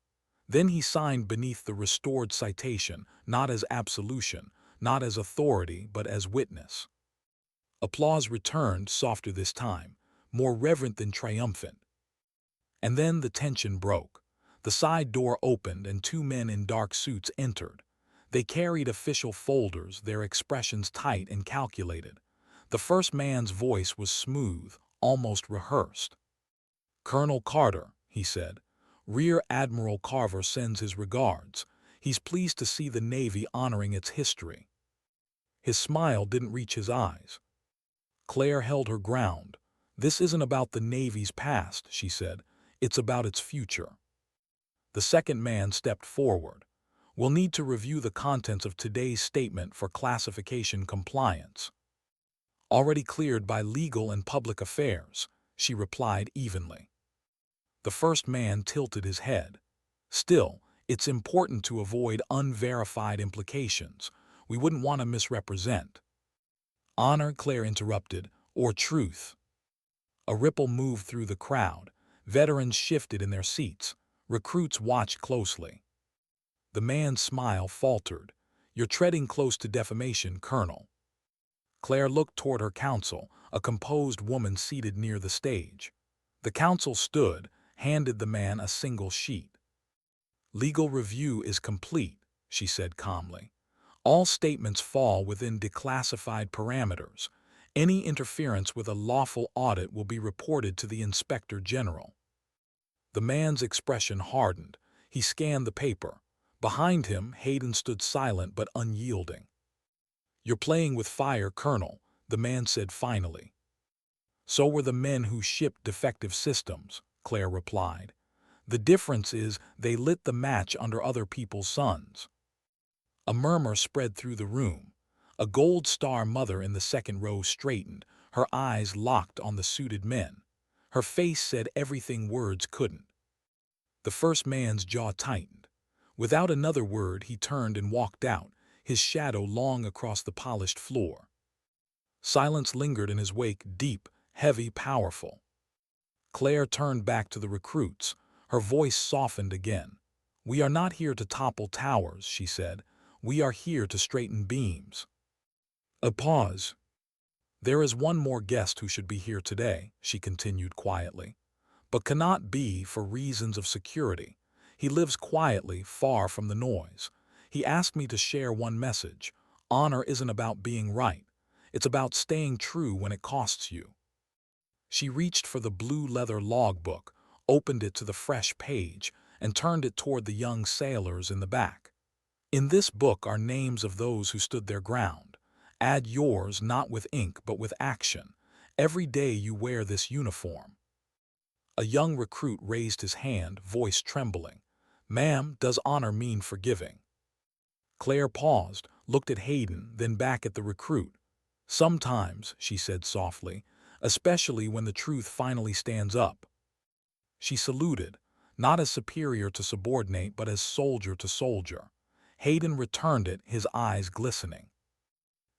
Then he signed beneath the restored citation, not as absolution, not as authority, but as witness. Applause returned, softer this time, more reverent than triumphant. And then the tension broke. The side door opened and two men in dark suits entered. They carried official folders, their expressions tight and calculated. The first man's voice was smooth, almost rehearsed. "Colonel Carter," he said. "Rear Admiral Carver sends his regards. He's pleased to see the Navy honoring its history." His smile didn't reach his eyes. Claire held her ground. "This isn't about the Navy's past," she said. "It's about its future." The second man stepped forward. "We'll need to review the contents of today's statement for classification compliance." "Already cleared by legal and public affairs," she replied evenly. The first man tilted his head. "Still, it's important to avoid unverified implications. We wouldn't want to misrepresent." "Honor," Claire interrupted, "or truth." A ripple moved through the crowd. Veterans shifted in their seats. Recruits watched closely. The man's smile faltered. "You're treading close to defamation, Colonel." Claire looked toward her counsel, a composed woman seated near the stage. The counsel stood, handed the man a single sheet. "Legal review is complete," she said calmly. "All statements fall within declassified parameters. Any interference with a lawful audit will be reported to the Inspector General." The man's expression hardened. He scanned the paper. Behind him, Hayden stood silent but unyielding. "You're playing with fire, Colonel," the man said finally. "So were the men who shipped defective systems," Claire replied. "The difference is they lit the match under other people's suns." A murmur spread through the room. A Gold Star mother in the second row straightened, her eyes locked on the suited men. Her face said everything words couldn't. The first man's jaw tightened. Without another word, he turned and walked out, his shadow long across the polished floor. Silence lingered in his wake, deep, heavy, powerful. Claire turned back to the recruits. Her voice softened again. "We are not here to topple towers," she said. "We are here to straighten beams." A pause. "There is one more guest who should be here today," she continued quietly, "but cannot be for reasons of security. He lives quietly, far from the noise. He asked me to share one message. Honor isn't about being right. It's about staying true when it costs you." She reached for the blue leather logbook, opened it to the fresh page, and turned it toward the young sailors in the back. "In this book are names of those who stood their ground. Add yours not with ink but with action. Every day you wear this uniform." A young recruit raised his hand, voice trembling. "Ma'am, does honor mean forgiving?" Claire paused, looked at Hayden, then back at the recruit. "Sometimes," she said softly, "especially when the truth finally stands up." She saluted, not as superior to subordinate but as soldier to soldier. Hayden returned it, his eyes glistening.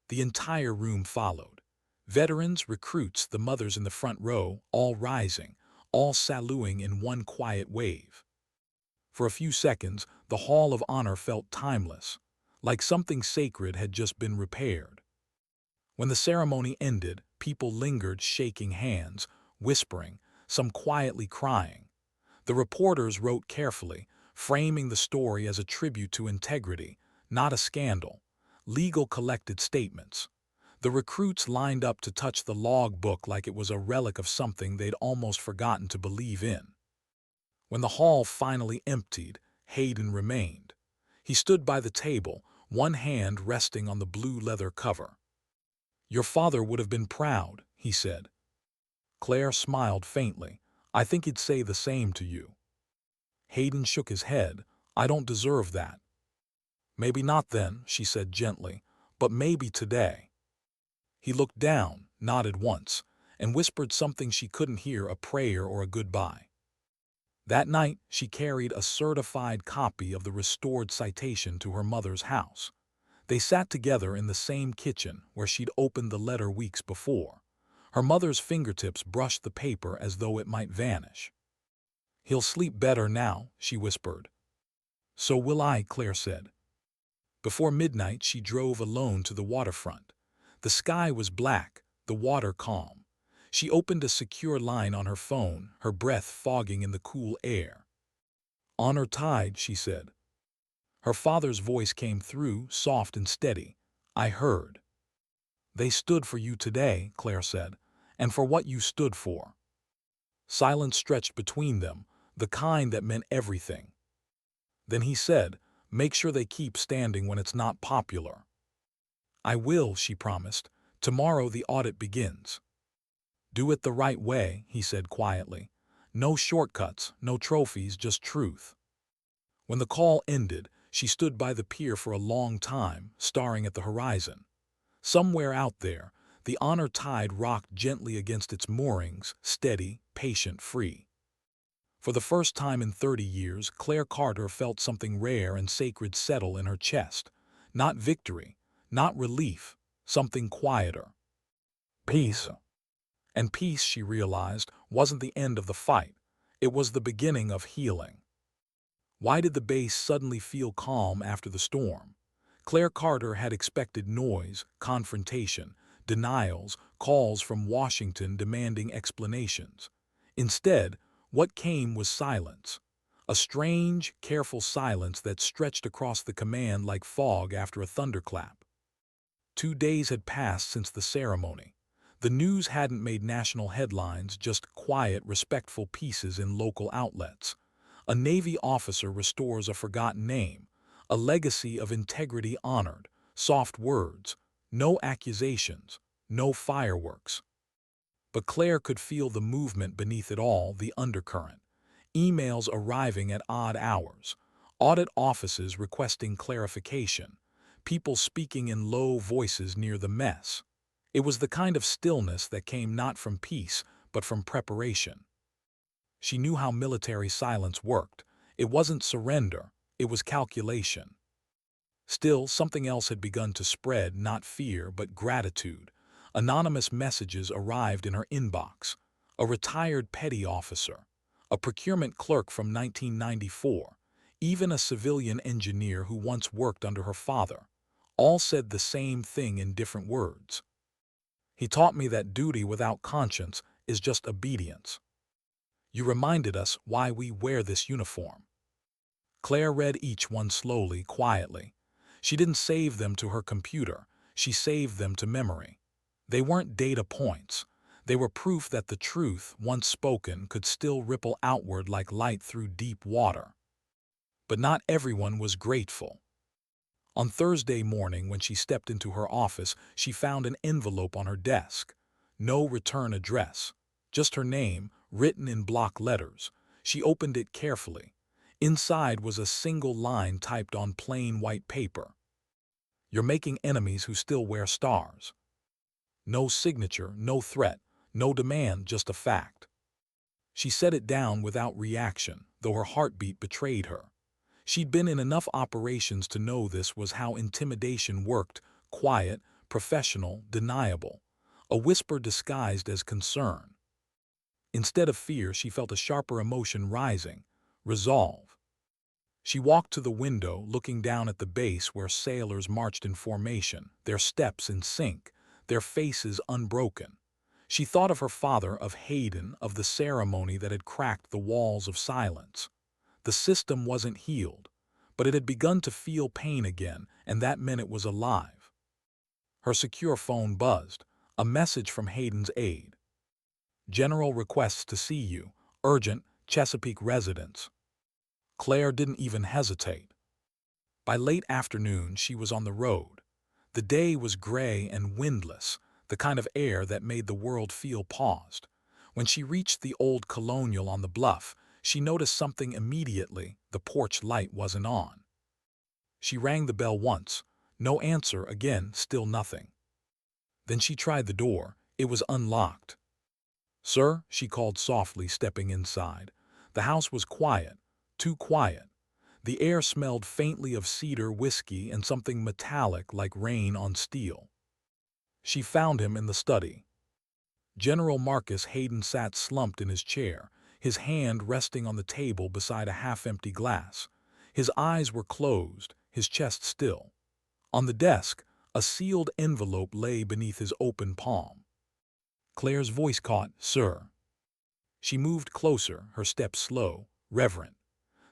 The entire room followed. Veterans, recruits, the mothers in the front row, all rising, all saluting in one quiet wave. For a few seconds, the Hall of Honor felt timeless, like something sacred had just been repaired. When the ceremony ended, people lingered, shaking hands, whispering, some quietly crying. The reporters wrote carefully, framing the story as a tribute to integrity, not a scandal. Legal collected statements. The recruits lined up to touch the log book like it was a relic of something they'd almost forgotten to believe in. When the hall finally emptied, Hayden remained. He stood by the table, one hand resting on the blue leather cover. "Your father would have been proud," he said. Claire smiled faintly. "I think he'd say the same to you." Hayden shook his head. "I don't deserve that." "Maybe not then," she said gently, "but maybe today." He looked down, nodded once, and whispered something she couldn't hear, a prayer or a goodbye. That night, she carried a certified copy of the restored citation to her mother's house. They sat together in the same kitchen where she'd opened the letter weeks before. Her mother's fingertips brushed the paper as though it might vanish. "He'll sleep better now," she whispered. "So will I," Claire said. Before midnight, she drove alone to the waterfront. The sky was black, the water calm. She opened a secure line on her phone, her breath fogging in the cool air. "Honor tide," she said. Her father's voice came through, soft and steady. "I heard." "They stood for you today," Claire said, "and for what you stood for." Silence stretched between them, the kind that meant everything. Then he said, "Make sure they keep standing when it's not popular." "I will," she promised. "Tomorrow the audit begins." "Do it the right way," he said quietly. "No shortcuts, no trophies, just truth." When the call ended, she stood by the pier for a long time, staring at the horizon. Somewhere out there, the honor tide rocked gently against its moorings, steady, patient, free. For the first time in 30 years, Claire Carter felt something rare and sacred settle in her chest. Not victory, not relief, something quieter. Peace. And peace, she realized, wasn't the end of the fight. It was the beginning of healing. Why did the base suddenly feel calm after the storm? Claire Carter had expected noise, confrontation, denials, calls from Washington demanding explanations. Instead, what came was silence. A strange, careful silence that stretched across the command like fog after a thunderclap. 2 days had passed since the ceremony. The news hadn't made national headlines, just quiet, respectful pieces in local outlets. A Navy officer restores a forgotten name, a legacy of integrity honored, soft words, no accusations, no fireworks. But Claire could feel the movement beneath it all, the undercurrent. Emails arriving at odd hours, audit offices requesting clarification, people speaking in low voices near the mess. It was the kind of stillness that came not from peace, but from preparation. She knew how military silence worked. It wasn't surrender, it was calculation. Still, something else had begun to spread, not fear, but gratitude. Anonymous messages arrived in her inbox. A retired petty officer, a procurement clerk from 1994, even a civilian engineer who once worked under her father. All said the same thing in different words. "He taught me that duty without conscience is just obedience. You reminded us why we wear this uniform." Claire read each one slowly, quietly. She didn't save them to her computer. She saved them to memory. They weren't data points. They were proof that the truth, once spoken, could still ripple outward like light through deep water. But not everyone was grateful. On Thursday morning, when she stepped into her office, she found an envelope on her desk. No return address, just her name, written in block letters. She opened it carefully. Inside was a single line typed on plain white paper. "You're making enemies who still wear stars." No signature, no threat, no demand, just a fact. She set it down without reaction, though her heartbeat betrayed her. She'd been in enough operations to know this was how intimidation worked: quiet, professional, deniable. A whisper disguised as concern. Instead of fear, she felt a sharper emotion rising: resolve. She walked to the window, looking down at the base where sailors marched in formation, their steps in sync, their faces unbroken. She thought of her father, of Hayden, of the ceremony that had cracked the walls of silence. The system wasn't healed, but it had begun to feel pain again, and that meant it was alive. Her secure phone buzzed, a message from Hayden's aide. "General requests to see you. Urgent, Chesapeake residence." Claire didn't even hesitate. By late afternoon, she was on the road. The day was gray and windless, the kind of air that made the world feel paused. When she reached the old colonial on the bluff, she noticed something immediately: the porch light wasn't on. She rang the bell once. No answer again, still nothing. Then she tried the door. It was unlocked. "Sir," she called softly, stepping inside. The house was quiet, too quiet. The air smelled faintly of cedar whiskey and something metallic like rain on steel. She found him in the study. General Marcus Hayden sat slumped in his chair, his hand resting on the table beside a half-empty glass. His eyes were closed, his chest still. On the desk, a sealed envelope lay beneath his open palm. Claire's voice caught, "Sir." She moved closer, her steps slow, reverent.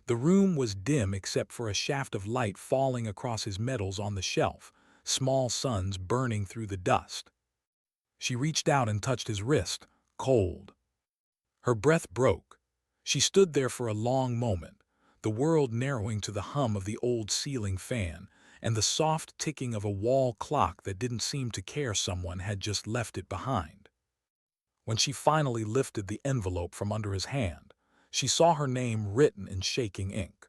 The room was dim except for a shaft of light falling across his medals on the shelf, small suns burning through the dust. She reached out and touched his wrist, cold. Her breath broke. She stood there for a long moment, the world narrowing to the hum of the old ceiling fan and the soft ticking of a wall clock that didn't seem to care someone had just left it behind. When she finally lifted the envelope from under his hand, she saw her name written in shaking ink.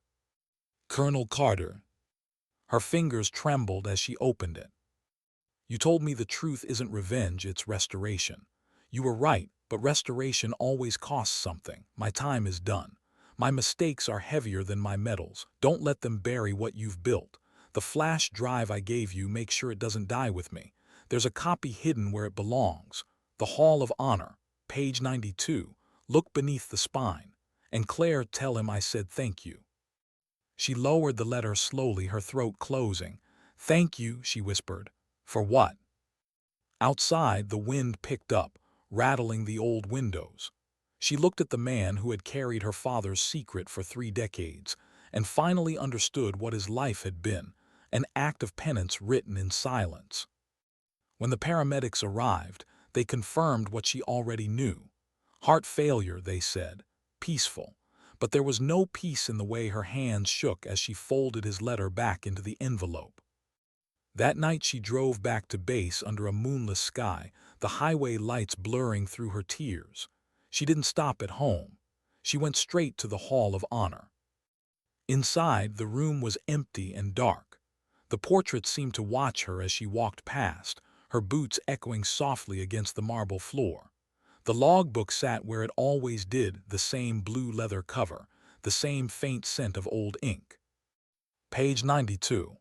Colonel Carter. Her fingers trembled as she opened it. "You told me the truth isn't revenge, it's restoration. You were right, but restoration always costs something. My time is done. My mistakes are heavier than my medals. Don't let them bury what you've built. The flash drive I gave you, make sure it doesn't die with me. There's a copy hidden where it belongs. The Hall of Honor, page 92. Look beneath the spine. And Claire, tell him I said thank you." She lowered the letter slowly, her throat closing. "Thank you," she whispered. "For what?" Outside, the wind picked up, rattling the old windows. She looked at the man who had carried her father's secret for 3 decades, and finally understood what his life had been, an act of penance written in silence. When the paramedics arrived, they confirmed what she already knew. Heart failure, they said. Peaceful. But there was no peace in the way her hands shook as she folded his letter back into the envelope. That night she drove back to base under a moonless sky, the highway lights blurring through her tears. She didn't stop at home. She went straight to the Hall of Honor. Inside, the room was empty and dark. The portrait seemed to watch her as she walked past, her boots echoing softly against the marble floor. The logbook sat where it always did, the same blue leather cover, the same faint scent of old ink. Page 92.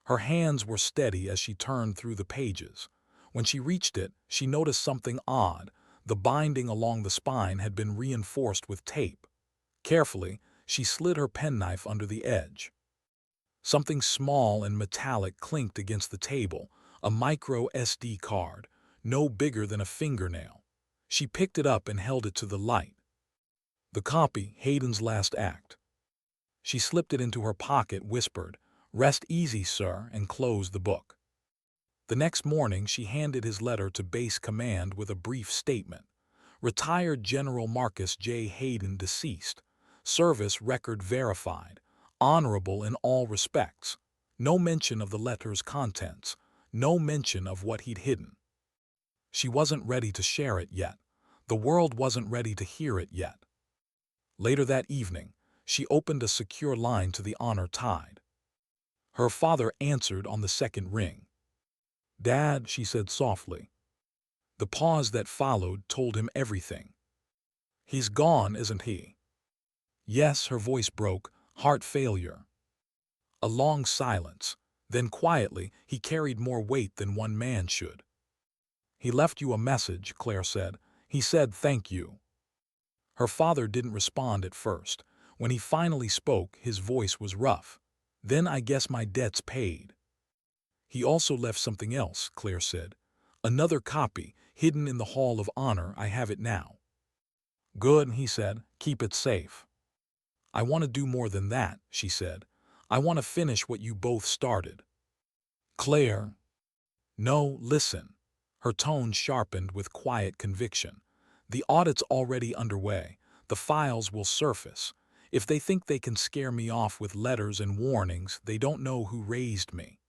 Her hands were steady as she turned through the pages. When she reached it, she noticed something odd. The binding along the spine had been reinforced with tape. Carefully, she slid her penknife under the edge. Something small and metallic clinked against the table, a micro SD card, no bigger than a fingernail. She picked it up and held it to the light. The copy, Hayden's last act. She slipped it into her pocket, whispered, "Rest easy, sir," and closed the book. The next morning, she handed his letter to base command with a brief statement. Retired General Marcus J. Hayden, deceased. Service record verified. Honorable in all respects. No mention of the letter's contents. No mention of what he'd hidden. She wasn't ready to share it yet. The world wasn't ready to hear it yet. Later that evening, she opened a secure line to the honor tide. Her father answered on the second ring. "Dad," she said softly. The pause that followed told him everything. "He's gone, isn't he?" "Yes," her voice broke, heart failure. A long silence. Then quietly, "He carried more weight than one man should." "He left you a message," Claire said. "He said thank you." Her father didn't respond at first. When he finally spoke, his voice was rough. "Then I guess my debt's paid." "He also left something else," Claire said. "Another copy, hidden in the Hall of Honor. I have it now." "Good," he said. "Keep it safe." "I want to do more than that," she said. "I want to finish what you both started." "Claire." "No, listen." Her tone sharpened with quiet conviction. "The audit's already underway. The files will surface. If they think they can scare me off with letters and warnings, they don't know who raised me."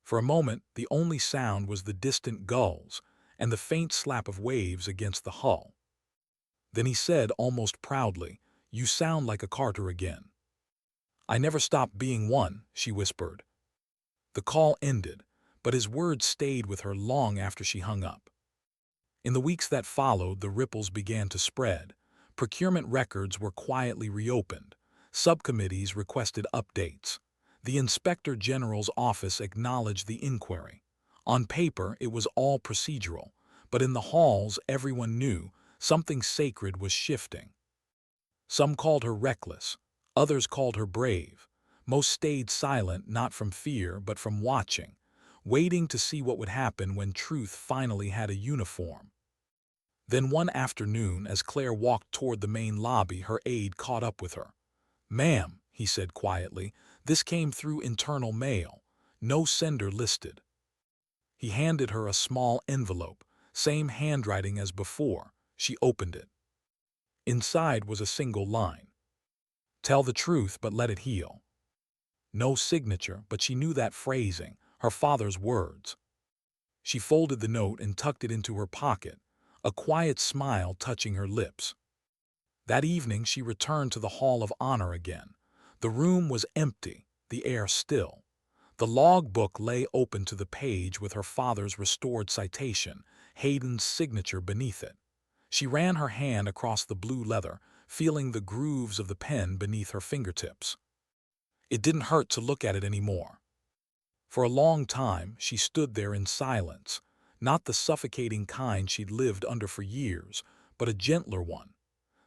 For a moment, the only sound was the distant gulls and the faint slap of waves against the hull. Then he said almost proudly, "You sound like a Carter again." "I never stopped being one," she whispered. The call ended, but his words stayed with her long after she hung up. In the weeks that followed, the ripples began to spread. Procurement records were quietly reopened. Subcommittees requested updates. The Inspector General's office acknowledged the inquiry. On paper, it was all procedural, but in the halls, everyone knew something sacred was shifting. Some called her reckless. Others called her brave. Most stayed silent, not from fear, but from watching, waiting to see what would happen when truth finally had a uniform. Then one afternoon, as Claire walked toward the main lobby, her aide caught up with her. "Ma'am," he said quietly, "this came through internal mail. No sender listed." He handed her a small envelope, same handwriting as before. She opened it. Inside was a single line. "Tell the truth, but let it heal." No signature, but she knew that phrasing, her father's words. She folded the note and tucked it into her pocket, a quiet smile touching her lips. That evening she returned to the Hall of Honor again. The room was empty, the air still. The logbook lay open to the page with her father's restored citation, Hayden's signature beneath it. She ran her hand across the blue leather, feeling the grooves of the pen beneath her fingertips. It didn't hurt to look at it anymore. For a long time, she stood there in silence, not the suffocating kind she'd lived under for years, but a gentler one,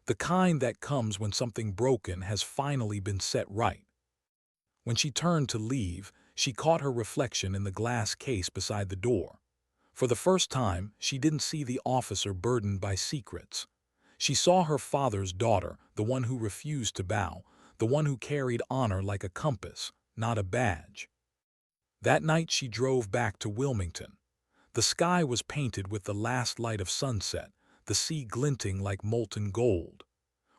the kind that comes when something broken has finally been set right. When she turned to leave, she caught her reflection in the glass case beside the door. For the first time, she didn't see the officer burdened by secrets. She saw her father's daughter, the one who refused to bow, the one who carried honor like a compass, not a badge. That night she drove back to Wilmington. The sky was painted with the last light of sunset, the sea glinting like molten gold.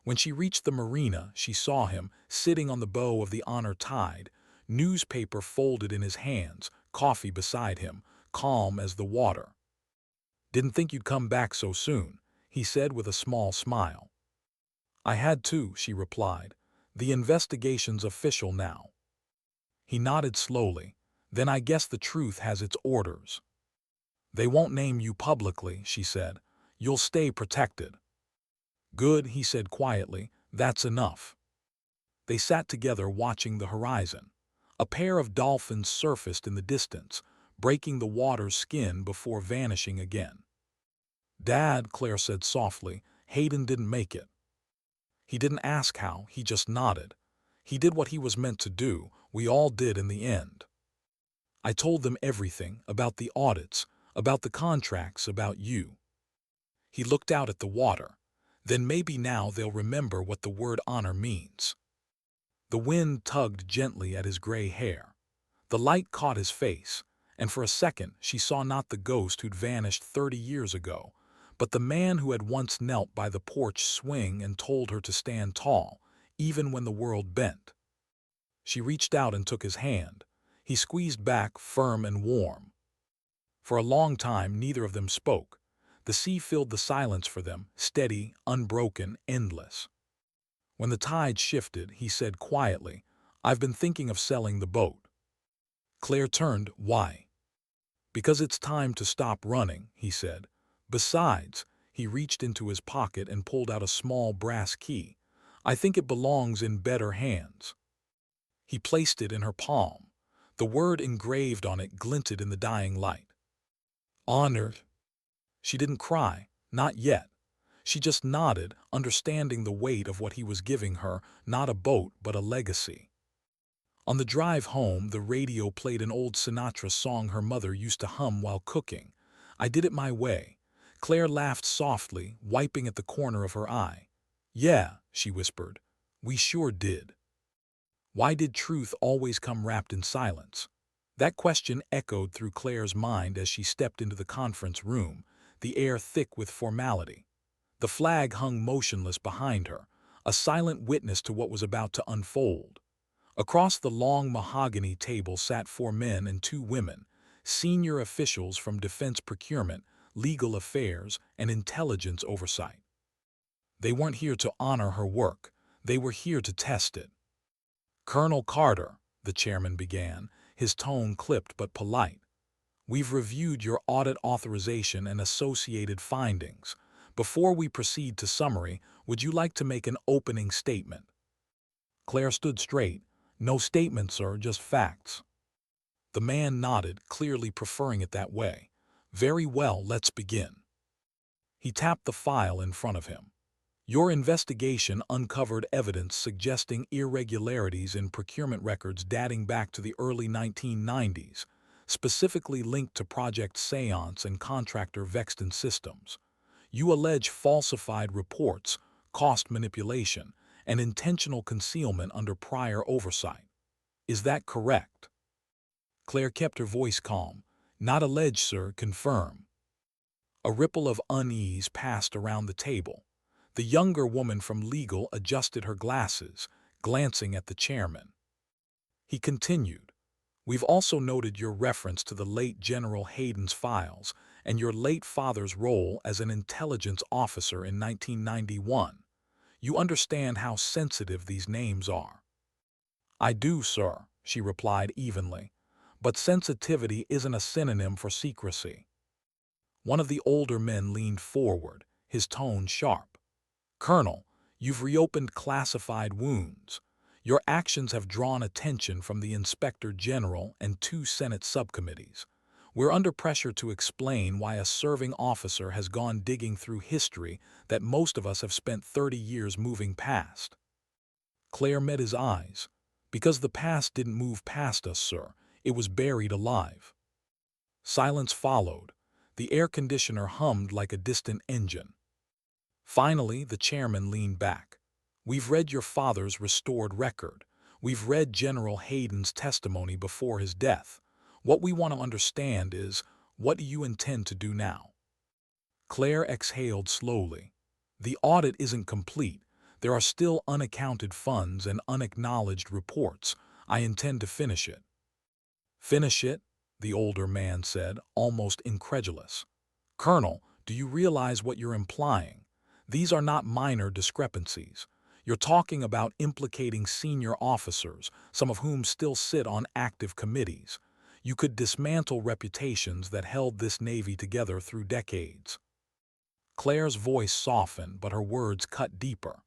When she reached the marina, she saw him, sitting on the bow of the Honor Tide, newspaper folded in his hands, coffee beside him, calm as the water. "Didn't think you'd come back so soon," he said with a small smile. "I had to," she replied. "The investigation's official now." He nodded slowly. "Then I guess the truth has its orders." "They won't name you publicly," she said. "You'll stay protected." "Good," he said quietly. "That's enough." They sat together watching the horizon. A pair of dolphins surfaced in the distance, breaking the water's skin before vanishing again. "Dad," Claire said softly, "Hayden didn't make it." He didn't ask how, he just nodded. "He did what he was meant to do. We all did in the end. I told them everything, about the audits, about the contracts, about you." He looked out at the water. "Then maybe now they'll remember what the word honor means." The wind tugged gently at his gray hair. The light caught his face, and for a second she saw not the ghost who'd vanished 30 years ago, but the man who had once knelt by the porch swing and told her to stand tall, even when the world bent. She reached out and took his hand. He squeezed back, firm and warm. For a long time neither of them spoke. The sea filled the silence for them, steady, unbroken, endless. When the tide shifted, he said quietly, "I've been thinking of selling the boat." Claire turned. "Why?" "Because it's time to stop running," he said. "Besides," he reached into his pocket and pulled out a small brass key. "I think it belongs in better hands." He placed it in her palm. The word engraved on it glinted in the dying light. "Honor." She didn't cry, not yet. She just nodded, understanding the weight of what he was giving her, not a boat, but a legacy. On the drive home, the radio played an old Sinatra song her mother used to hum while cooking. "I did it my way." Claire laughed softly, wiping at the corner of her eye. "Yeah," she whispered, "we sure did." Why did truth always come wrapped in silence? That question echoed through Claire's mind as she stepped into the conference room, the air thick with formality. The flag hung motionless behind her, a silent witness to what was about to unfold. Across the long mahogany table sat 4 men and 2 women, senior officials from defense procurement, legal affairs, and intelligence oversight. They weren't here to honor her work. They were here to test it. "Colonel Carter," the chairman began, his tone clipped but polite, "we've reviewed your audit authorization and associated findings, Before we proceed to summary, would you like to make an opening statement? Claire stood straight. No statement, sir, just facts. The man nodded, clearly preferring it that way. Very well, let's begin. He tapped the file in front of him. Your investigation uncovered evidence suggesting irregularities in procurement records dating back to the early 1990s, specifically linked to Project Seance and contractor Vexton Systems. You allege falsified reports, cost manipulation, and intentional concealment under prior oversight. Is that correct? Claire kept her voice calm. Not allege, sir, confirm. A ripple of unease passed around the table. The younger woman from legal adjusted her glasses, glancing at the chairman. He continued, We've also noted your reference to the late General Hayden's files and your late father's role as an intelligence officer in 1991. You understand how sensitive these names are. I do, sir, she replied evenly, but sensitivity isn't a synonym for secrecy. One of the older men leaned forward, his tone sharp. Colonel, you've reopened classified wounds. Your actions have drawn attention from the Inspector General and 2 Senate subcommittees. We're under pressure to explain why a serving officer has gone digging through history that most of us have spent 30 years moving past. Claire met his eyes. Because the past didn't move past us, sir. It was buried alive. Silence followed. The air conditioner hummed like a distant engine. Finally, the chairman leaned back. We've read your father's restored record. We've read General Hayden's testimony before his death. What we want to understand is, what do you intend to do now? Claire exhaled slowly. The audit isn't complete. There are still unaccounted funds and unacknowledged reports. I intend to finish it. Finish it? The older man said, almost incredulous. Colonel, do you realize what you're implying? These are not minor discrepancies. You're talking about implicating senior officers, some of whom still sit on active committees. You could dismantle reputations that held this Navy together through decades. Claire's voice softened, but her words cut deeper.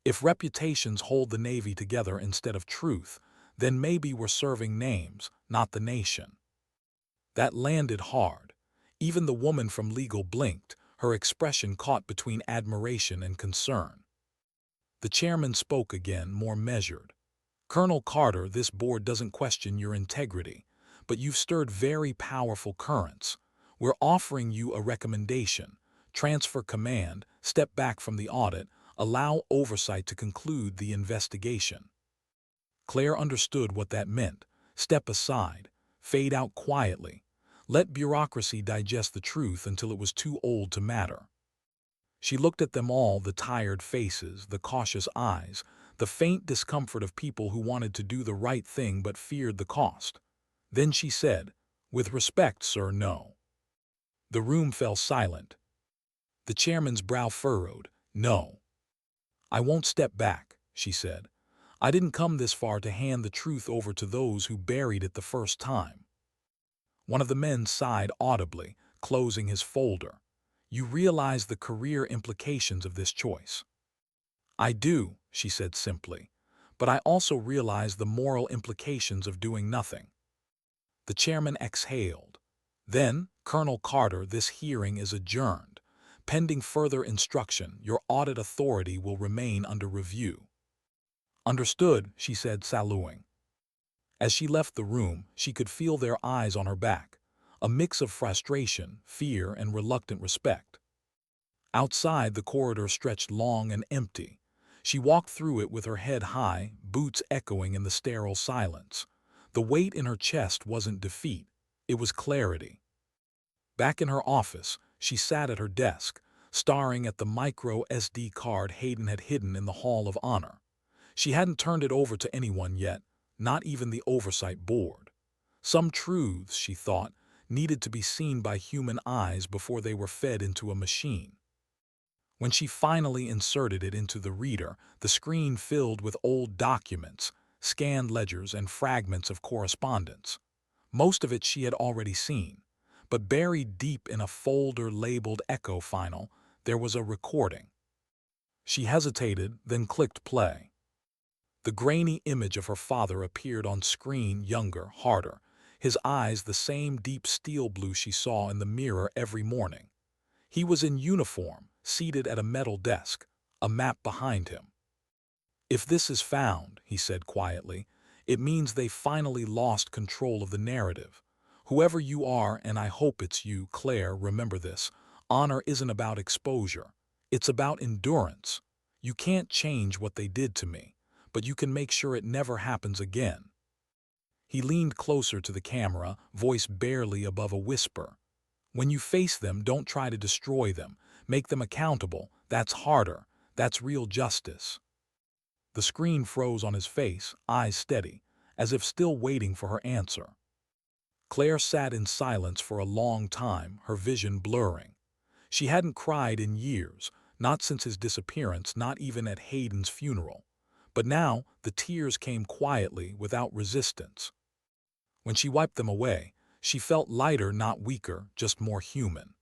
If reputations hold the Navy together instead of truth, then maybe we're serving names, not the nation. That landed hard. Even the woman from legal blinked, her expression caught between admiration and concern. The chairman spoke again, more measured. Colonel Carter, this board doesn't question your integrity, but you've stirred very powerful currents. We're offering you a recommendation. Transfer command, step back from the audit, allow oversight to conclude the investigation. Claire understood what that meant. Step aside, fade out quietly. Let bureaucracy digest the truth until it was too old to matter. She looked at them all, the tired faces, the cautious eyes, the faint discomfort of people who wanted to do the right thing but feared the cost. Then she said, With respect, sir, no. The room fell silent. The chairman's brow furrowed. No. I won't step back, she said. I didn't come this far to hand the truth over to those who buried it the first time. One of the men sighed audibly, closing his folder. You realize the career implications of this choice. I do, she said simply, but I also realize the moral implications of doing nothing. The chairman exhaled. Then, Colonel Carter, this hearing is adjourned. Pending further instruction, your audit authority will remain under review. Understood, she said, saluting. As she left the room, she could feel their eyes on her back, a mix of frustration, fear, and reluctant respect. Outside, the corridor stretched long and empty. She walked through it with her head high, boots echoing in the sterile silence. The weight in her chest wasn't defeat, it was clarity. Back in her office, she sat at her desk, staring at the micro SD card Hayden had hidden in the Hall of Honor. She hadn't turned it over to anyone yet, not even the oversight board. Some truths, she thought, needed to be seen by human eyes before they were fed into a machine. When she finally inserted it into the reader, the screen filled with old documents, scanned ledgers, and fragments of correspondence. Most of it she had already seen, but buried deep in a folder labeled Echo Final, There was a recording. She hesitated, then clicked play. The grainy image of her father appeared on screen, younger, harder, his eyes the same deep steel blue she saw in the mirror every morning. He was in uniform, seated at a metal desk, a map behind him. "If this is found," he said quietly, "it means they finally lost control of the narrative. Whoever you are, and I hope it's you, Claire, remember this. Honor isn't about exposure. It's about endurance. You can't change what they did to me, but you can make sure it never happens again." He leaned closer to the camera, voice barely above a whisper. "When you face them, don't try to destroy them. Make them accountable. That's harder. That's real justice." The screen froze on his face, eyes steady, as if still waiting for her answer. Claire sat in silence for a long time, her vision blurring. She hadn't cried in years, not since his disappearance, not even at Hayden's funeral. But now the tears came quietly, without resistance. When she wiped them away, she felt lighter, not weaker, just more human.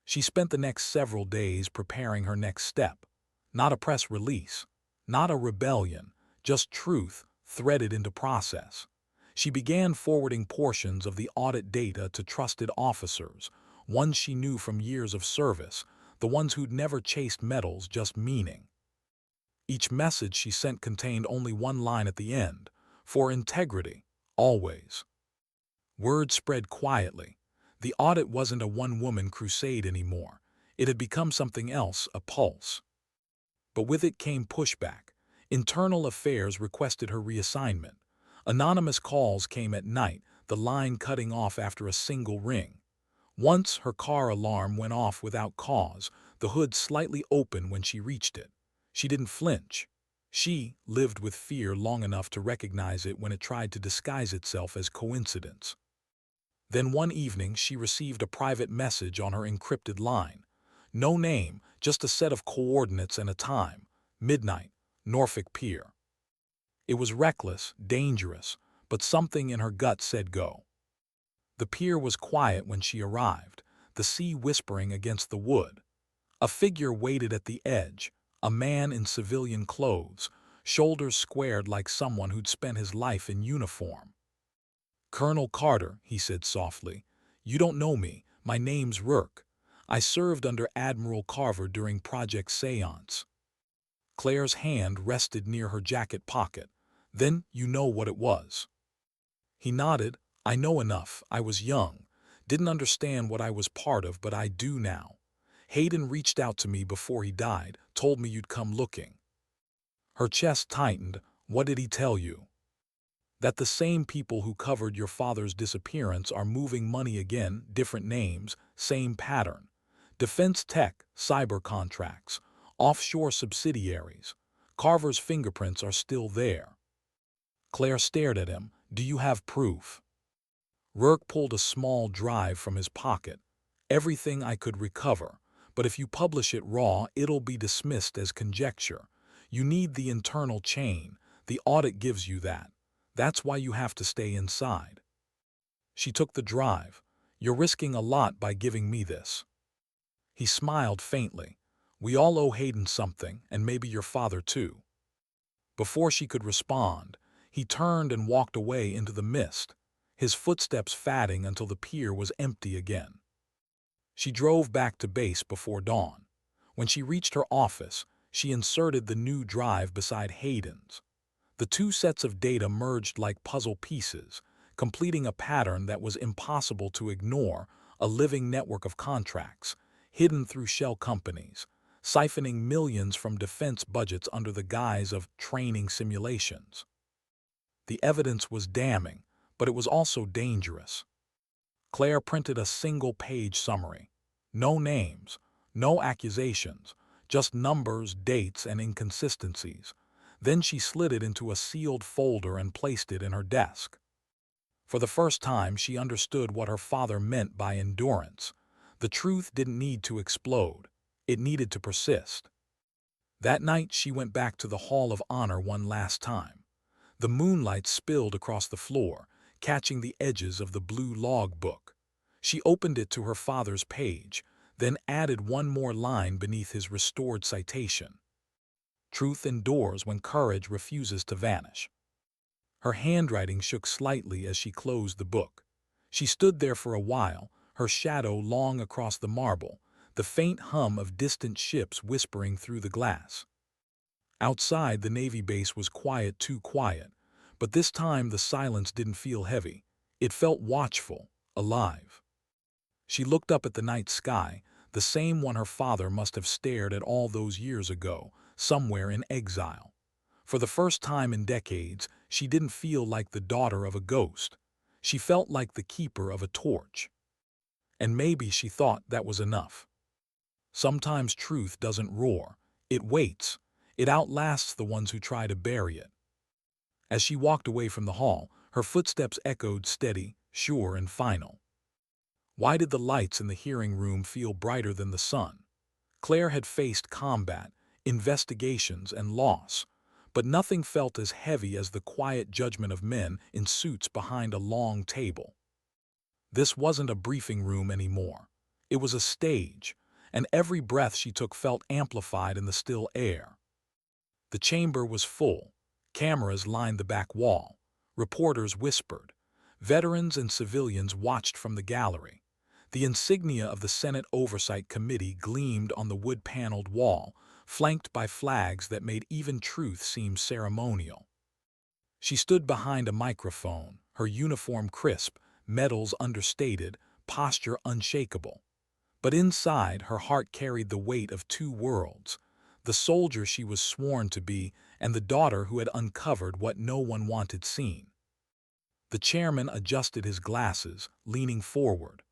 She spent the next several days preparing her next step. Not a press release, not a rebellion, just truth threaded into process. She began forwarding portions of the audit data to trusted officers, ones she knew from years of service, the ones who'd never chased medals, just meaning. Each message she sent contained only one line at the end: "For integrity, always." Word spread quietly. The audit wasn't a one-woman crusade anymore. It had become something else, a pulse. But with it came pushback. Internal affairs requested her reassignment. Anonymous calls came at night, the line cutting off after a single ring. Once her car alarm went off without cause, the hood slightly open when she reached it. She didn't flinch. She lived with fear long enough to recognize it when it tried to disguise itself as coincidence. Then one evening she received a private message on her encrypted line. No name, just a set of coordinates and a time: midnight, Norfolk Pier. It was reckless, dangerous, but something in her gut said go. The pier was quiet when she arrived, the sea whispering against the wood. A figure waited at the edge, a man in civilian clothes, shoulders squared like someone who'd spent his life in uniform. "Colonel Carter," he said softly, "you don't know me. My name's Rourke. I served under Admiral Carver during Project Seance." Claire's hand rested near her jacket pocket. "Then you know what it was." He nodded. "I know enough. I was young. Didn't understand what I was part of, but I do now. Hayden reached out to me before he died, told me you'd come looking." Her chest tightened. "What did he tell you?" "That the same people who covered your father's disappearance are moving money again, different names, same pattern. Defense tech, cyber contracts, offshore subsidiaries. Carver's fingerprints are still there." Claire stared at him. "Do you have proof?" Rourke pulled a small drive from his pocket. "Everything I could recover, but if you publish it raw, it'll be dismissed as conjecture. You need the internal chain. The audit gives you that. That's why you have to stay inside." She took the drive. "You're risking a lot by giving me this." He smiled faintly. "We all owe Hayden something, and maybe your father too." Before she could respond, he turned and walked away into the mist, his footsteps fading until the pier was empty again. She drove back to base before dawn. When she reached her office, she inserted the new drive beside Hayden's. The two sets of data merged like puzzle pieces, completing a pattern that was impossible to ignore: a living network of contracts, hidden through shell companies, siphoning millions from defense budgets under the guise of training simulations. The evidence was damning, but it was also dangerous. Claire printed a single-page summary. No names, no accusations, just numbers, dates, and inconsistencies. Then she slid it into a sealed folder and placed it in her desk. For the first time, she understood what her father meant by endurance. The truth didn't need to explode. It needed to persist. That night, she went back to the Hall of Honor one last time. The moonlight spilled across the floor, catching the edges of the blue log book. She opened it to her father's page. then added one more line beneath his restored citation. Truth endures when courage refuses to vanish. Her handwriting shook slightly as she closed the book. She stood there for a while, her shadow long across the marble, the faint hum of distant ships whispering through the glass. Outside, the Navy base was quiet, too quiet, but this time the silence didn't feel heavy. It felt watchful, alive. She looked up at the night sky, the same one her father must have stared at all those years ago, somewhere in exile. For the first time in decades, she didn't feel like the daughter of a ghost. She felt like the keeper of a torch. And maybe she thought that was enough. Sometimes truth doesn't roar. It waits. It outlasts the ones who try to bury it. As she walked away from the hall, her footsteps echoed steady, sure, and final. Why did the lights in the hearing room feel brighter than the sun? Claire had faced combat, investigations, and loss, but nothing felt as heavy as the quiet judgment of men in suits behind a long table. This wasn't a briefing room anymore. It was a stage, and every breath she took felt amplified in the still air. The chamber was full. Cameras lined the back wall. Reporters whispered. Veterans and civilians watched from the gallery. The insignia of the Senate Oversight Committee gleamed on the wood-paneled wall, flanked by flags that made even truth seem ceremonial. She stood behind a microphone, her uniform crisp, medals understated, posture unshakable. But inside, her heart carried the weight of two worlds: the soldier she was sworn to be and the daughter who had uncovered what no one wanted seen. The chairman adjusted his glasses, leaning forward.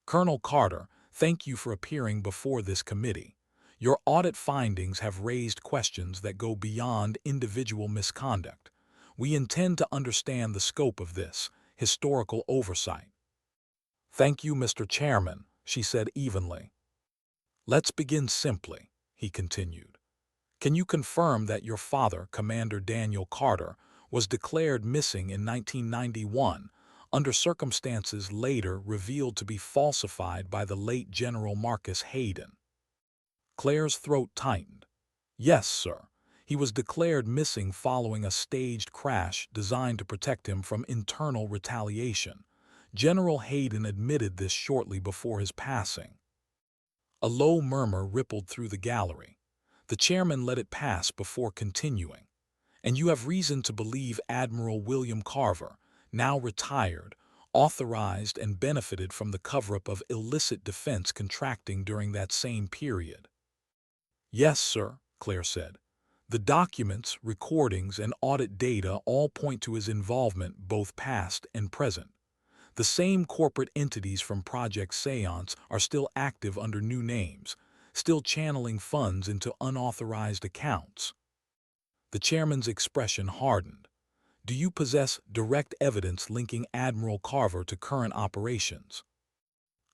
"Colonel Carter, thank you for appearing before this committee. Your audit findings have raised questions that go beyond individual misconduct. We intend to understand the scope of this historical oversight." "Thank you, Mr. Chairman," she said evenly. "Let's begin simply," he continued. "Can you confirm that your father, Commander Daniel Carter, was declared missing in 1991 under circumstances later revealed to be falsified by the late General Marcus Hayden?" Claire's throat tightened. "Yes, sir. He was declared missing following a staged crash designed to protect him from internal retaliation. General Hayden admitted this shortly before his passing." A low murmur rippled through the gallery. The chairman let it pass before continuing. "And you have reason to believe Admiral William Carver, now retired, authorized and benefited from the cover-up of illicit defense contracting during that same period?" "Yes, sir," Claire said. "The documents, recordings, and audit data all point to his involvement, both past and present. The same corporate entities from Project Seance are still active under new names, still channeling funds into unauthorized accounts." The chairman's expression hardened. "Do you possess direct evidence linking Admiral Carver to current operations?"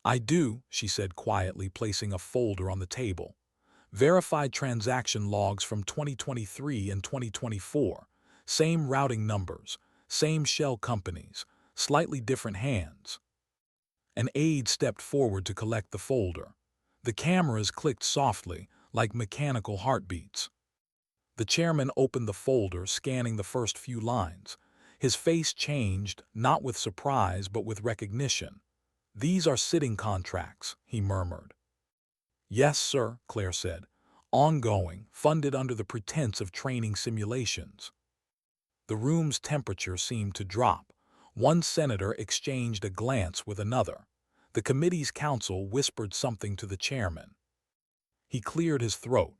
"I do," she said quietly, placing a folder on the table. "Verified transaction logs from 2023 and 2024. Same routing numbers, same shell companies, slightly different hands." An aide stepped forward to collect the folder. The cameras clicked softly, like mechanical heartbeats. The chairman opened the folder, scanning the first few lines. His face changed, not with surprise but with recognition. "These are sitting contracts," he murmured. "Yes, sir," Claire said. "Ongoing, funded under the pretense of training simulations." The room's temperature seemed to drop. One senator exchanged a glance with another. The committee's counsel whispered something to the chairman. He cleared his throat.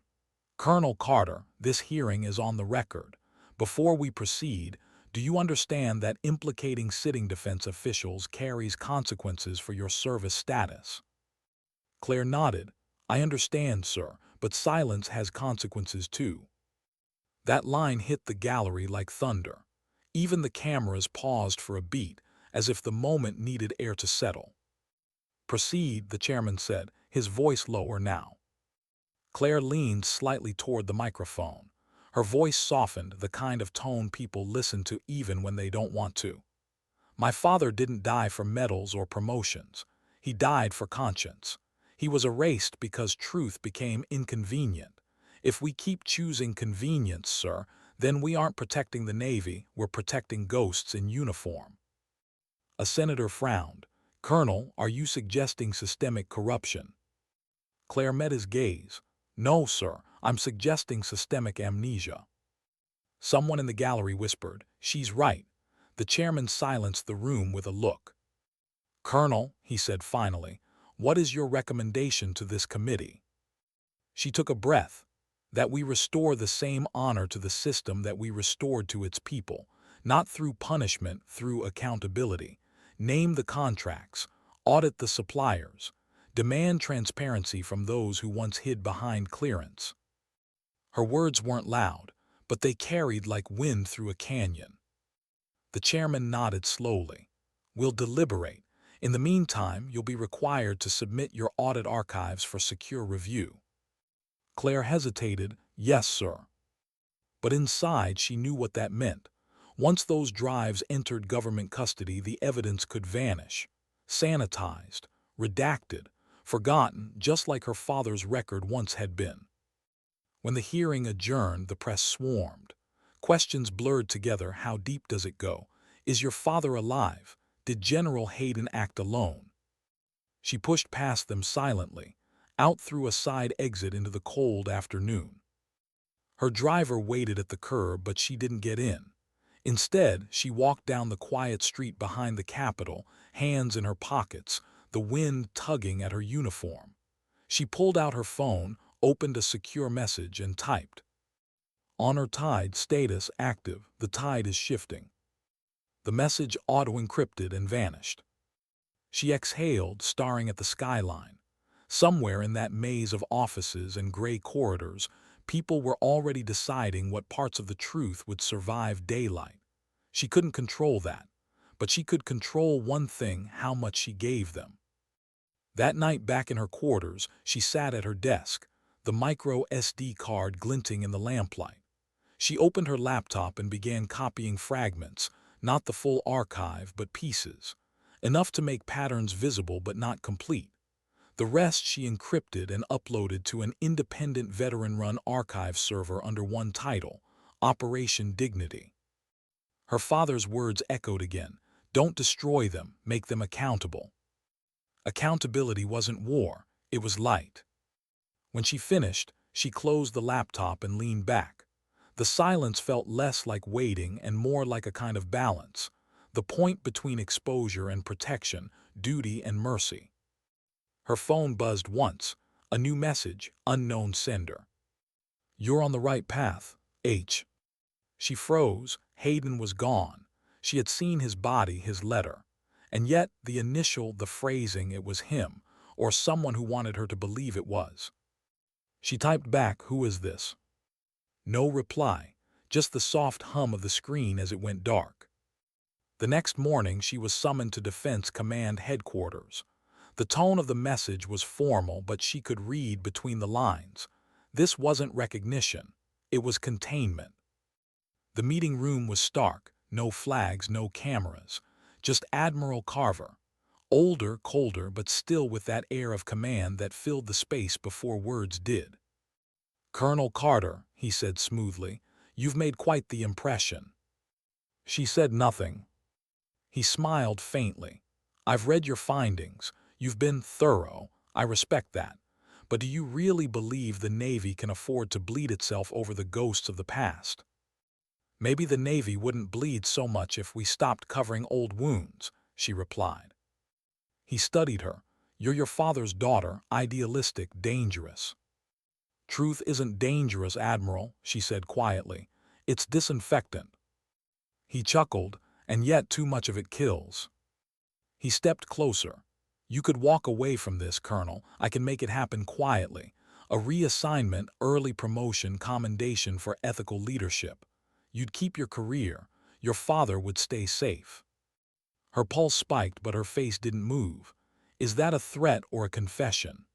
"Colonel Carter, this hearing is on the record. Before we proceed, do you understand that implicating sitting defense officials carries consequences for your service status?" Claire nodded. "I understand, sir, but silence has consequences too." That line hit the gallery like thunder. Even the cameras paused for a beat, as if the moment needed air to settle. "Proceed," the chairman said, his voice lower now. Claire leaned slightly toward the microphone. Her voice softened, the kind of tone people listen to even when they don't want to. "My father didn't die for medals or promotions. He died for conscience. He was erased because truth became inconvenient. If we keep choosing convenience, sir, then we aren't protecting the Navy, we're protecting ghosts in uniform. A senator frowned. Colonel, are you suggesting systemic corruption? Claire met his gaze. No, sir, I'm suggesting systemic amnesia. Someone in the gallery whispered, she's right. The chairman silenced the room with a look. Colonel, he said finally, what is your recommendation to this committee? She took a breath. That we restore the same honor to the system that we restored to its people, not through punishment, through accountability. Name the contracts, audit the suppliers, demand transparency from those who once hid behind clearance. Her words weren't loud, but they carried like wind through a canyon. The chairman nodded slowly. We'll deliberate. In the meantime, you'll be required to submit your audit archives for secure review. Claire hesitated. Yes, sir. But inside she knew what that meant. Once those drives entered government custody, the evidence could vanish. Sanitized, redacted, forgotten, just like her father's record once had been. When the hearing adjourned, the press swarmed. Questions blurred together. How deep does it go? Is your father alive? Did General Hayden act alone? She pushed past them silently, out through a side exit into the cold afternoon. Her driver waited at the curb, but she didn't get in. Instead, she walked down the quiet street behind the Capitol, hands in her pockets, the wind tugging at her uniform. She pulled out her phone, opened a secure message, and typed. Honor tide status active. The tide is shifting. The message auto-encrypted and vanished. She exhaled, staring at the skyline. Somewhere in that maze of offices and gray corridors, people were already deciding what parts of the truth would survive daylight. She couldn't control that, but she could control one thing: how much she gave them. That night back in her quarters, she sat at her desk, the micro SD card glinting in the lamplight. She opened her laptop and began copying fragments, not the full archive, but pieces, enough to make patterns visible but not complete. The rest she encrypted and uploaded to an independent veteran-run archive server under one title, Operation Dignity. Her father's words echoed again. Don't destroy them, make them accountable. Accountability wasn't war, it was light. When she finished, she closed the laptop and leaned back. The silence felt less like waiting and more like a kind of balance, the point between exposure and protection, duty and mercy. Her phone buzzed once, a new message, unknown sender. You're on the right path, H. She froze. Hayden was gone. She had seen his body, his letter. And yet, the initial, the phrasing, it was him, or someone who wanted her to believe it was. She typed back, who is this? No reply, just the soft hum of the screen as it went dark. The next morning, she was summoned to Defense Command Headquarters. The tone of the message was formal, but she could read between the lines. This wasn't recognition. It was containment. The meeting room was stark. No flags, no cameras. Just Admiral Carver. Older, colder, but still with that air of command that filled the space before words did. Colonel Carter, he said smoothly, you've made quite the impression. She said nothing. He smiled faintly. I've read your findings. You've been thorough. I respect that. But do you really believe the Navy can afford to bleed itself over the ghosts of the past? Maybe the Navy wouldn't bleed so much if we stopped covering old wounds, she replied. He studied her. You're your father's daughter, idealistic, dangerous. Truth isn't dangerous, Admiral, she said quietly. It's disinfectant. He chuckled, and yet too much of it kills. He stepped closer. You could walk away from this, Colonel. I can make it happen quietly. A reassignment, early promotion, commendation for ethical leadership. You'd keep your career. Your father would stay safe. Her pulse spiked, but her face didn't move. Is that a threat or a confession?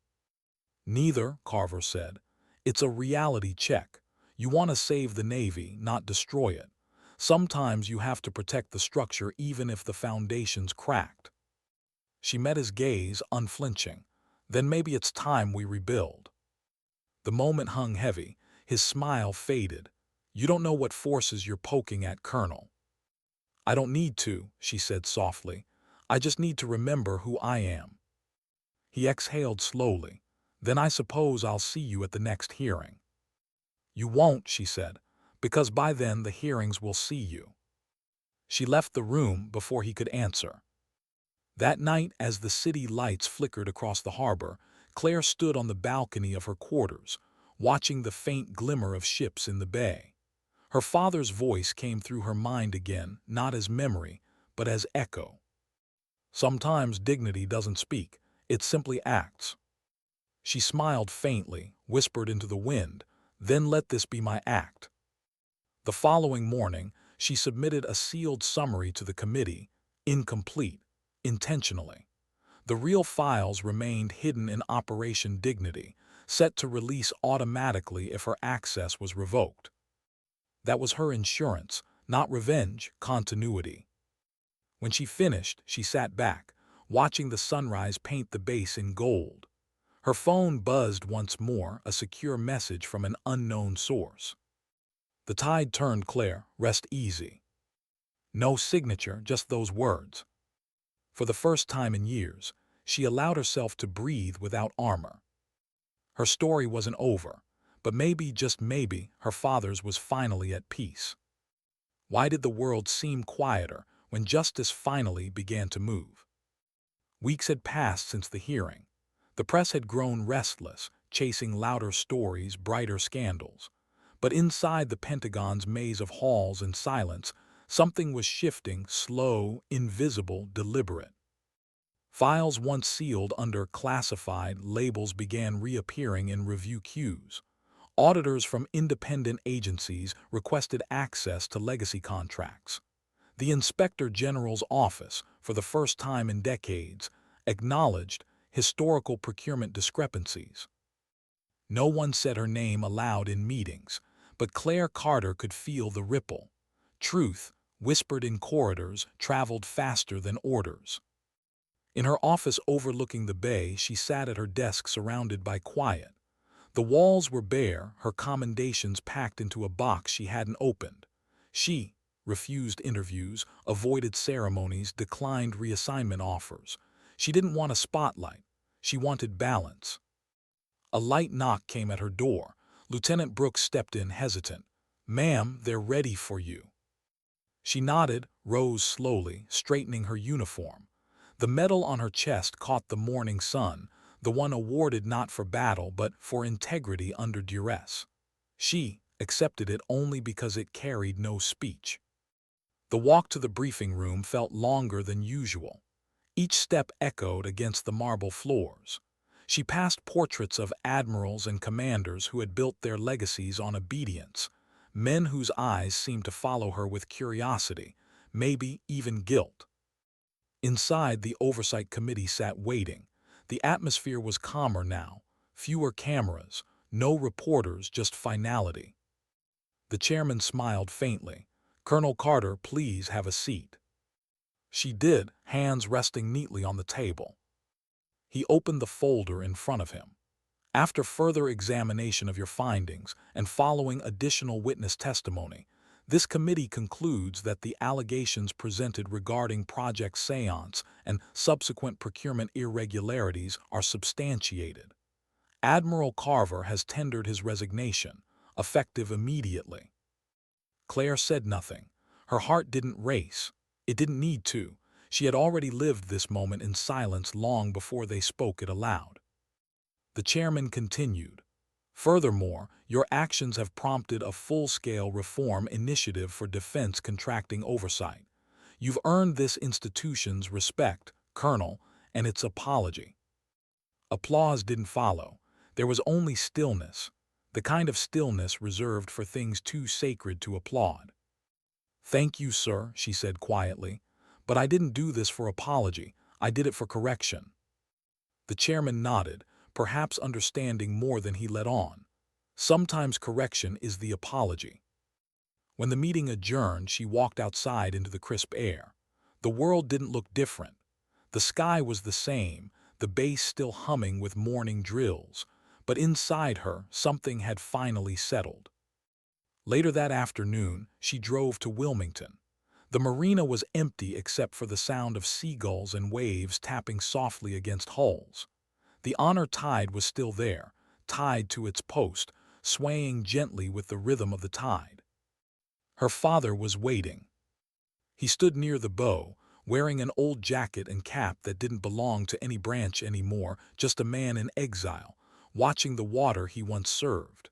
Neither, Carver said. It's a reality check. You want to save the Navy, not destroy it. Sometimes you have to protect the structure even if the foundation's cracked. She met his gaze, unflinching. Then maybe it's time we rebuild. The moment hung heavy, his smile faded. You don't know what forces you're poking at, Colonel. I don't need to, she said softly. I just need to remember who I am. He exhaled slowly. Then I suppose I'll see you at the next hearing. You won't, she said, because by then the hearings will see you. She left the room before he could answer. That night, as the city lights flickered across the harbor, Claire stood on the balcony of her quarters, watching the faint glimmer of ships in the bay. Her father's voice came through her mind again, not as memory, but as echo. Sometimes dignity doesn't speak, it simply acts. She smiled faintly, whispered into the wind, then let this be my act. The following morning, she submitted a sealed summary to the committee, incomplete, intentionally. The real files remained hidden in Operation Dignity, set to release automatically if her access was revoked. That was her insurance, not revenge, continuity. When she finished, she sat back, watching the sunrise paint the base in gold. Her phone buzzed once more, a secure message from an unknown source. The tide turned, Claire, rest easy. No signature, just those words. For the first time in years, she allowed herself to breathe without armor. Her story wasn't over, but maybe, just maybe, her father's was finally at peace. Why did the world seem quieter when justice finally began to move? Weeks had passed since the hearing. The press had grown restless, chasing louder stories, brighter scandals. But inside the Pentagon's maze of halls and silence, something was shifting, slow, invisible, deliberate. Files once sealed under classified labels began reappearing in review queues. Auditors from independent agencies requested access to legacy contracts. The Inspector General's office, for the first time in decades, acknowledged historical procurement discrepancies. No one said her name aloud in meetings, but Claire Carter could feel the ripple. Truth, whispered in corridors, traveled faster than orders. In her office overlooking the bay, she sat at her desk surrounded by quiet. The walls were bare, her commendations packed into a box she hadn't opened. She refused interviews, avoided ceremonies, declined reassignment offers. She didn't want a spotlight. She wanted balance. A light knock came at her door. Lieutenant Brooks stepped in, hesitant. "Ma'am, they're ready for you." She nodded, rose slowly, straightening her uniform. The medal on her chest caught the morning sun, the one awarded not for battle but for integrity under duress. She accepted it only because it carried no speech. The walk to the briefing room felt longer than usual. Each step echoed against the marble floors. She passed portraits of admirals and commanders who had built their legacies on obedience, men whose eyes seemed to follow her with curiosity, maybe even guilt. Inside, the Oversight Committee sat waiting. The atmosphere was calmer now, fewer cameras, no reporters, just finality. The chairman smiled faintly. "Colonel Carter, please have a seat." She did, hands resting neatly on the table. He opened the folder in front of him. "After further examination of your findings and following additional witness testimony, this committee concludes that the allegations presented regarding Project Seance and subsequent procurement irregularities are substantiated. Admiral Carver has tendered his resignation, effective immediately." Claire said nothing. Her heart didn't race. It didn't need to. She had already lived this moment in silence long before they spoke it aloud. The chairman continued. "Furthermore, your actions have prompted a full-scale reform initiative for defense contracting oversight. You've earned this institution's respect, Colonel, and its apology." Applause didn't follow. There was only stillness, the kind of stillness reserved for things too sacred to applaud. "Thank you, sir," she said quietly, "but I didn't do this for apology. I did it for correction." The chairman nodded, perhaps understanding more than he let on. Sometimes correction is the apology. When the meeting adjourned, she walked outside into the crisp air. The world didn't look different. The sky was the same, the bass still humming with morning drills, but inside her something had finally settled. Later that afternoon, she drove to Wilmington. The marina was empty except for the sound of seagulls and waves tapping softly against hulls. The honor tide was still there, tied to its post, swaying gently with the rhythm of the tide. Her father was waiting. He stood near the bow, wearing an old jacket and cap that didn't belong to any branch anymore, just a man in exile, watching the water he once served.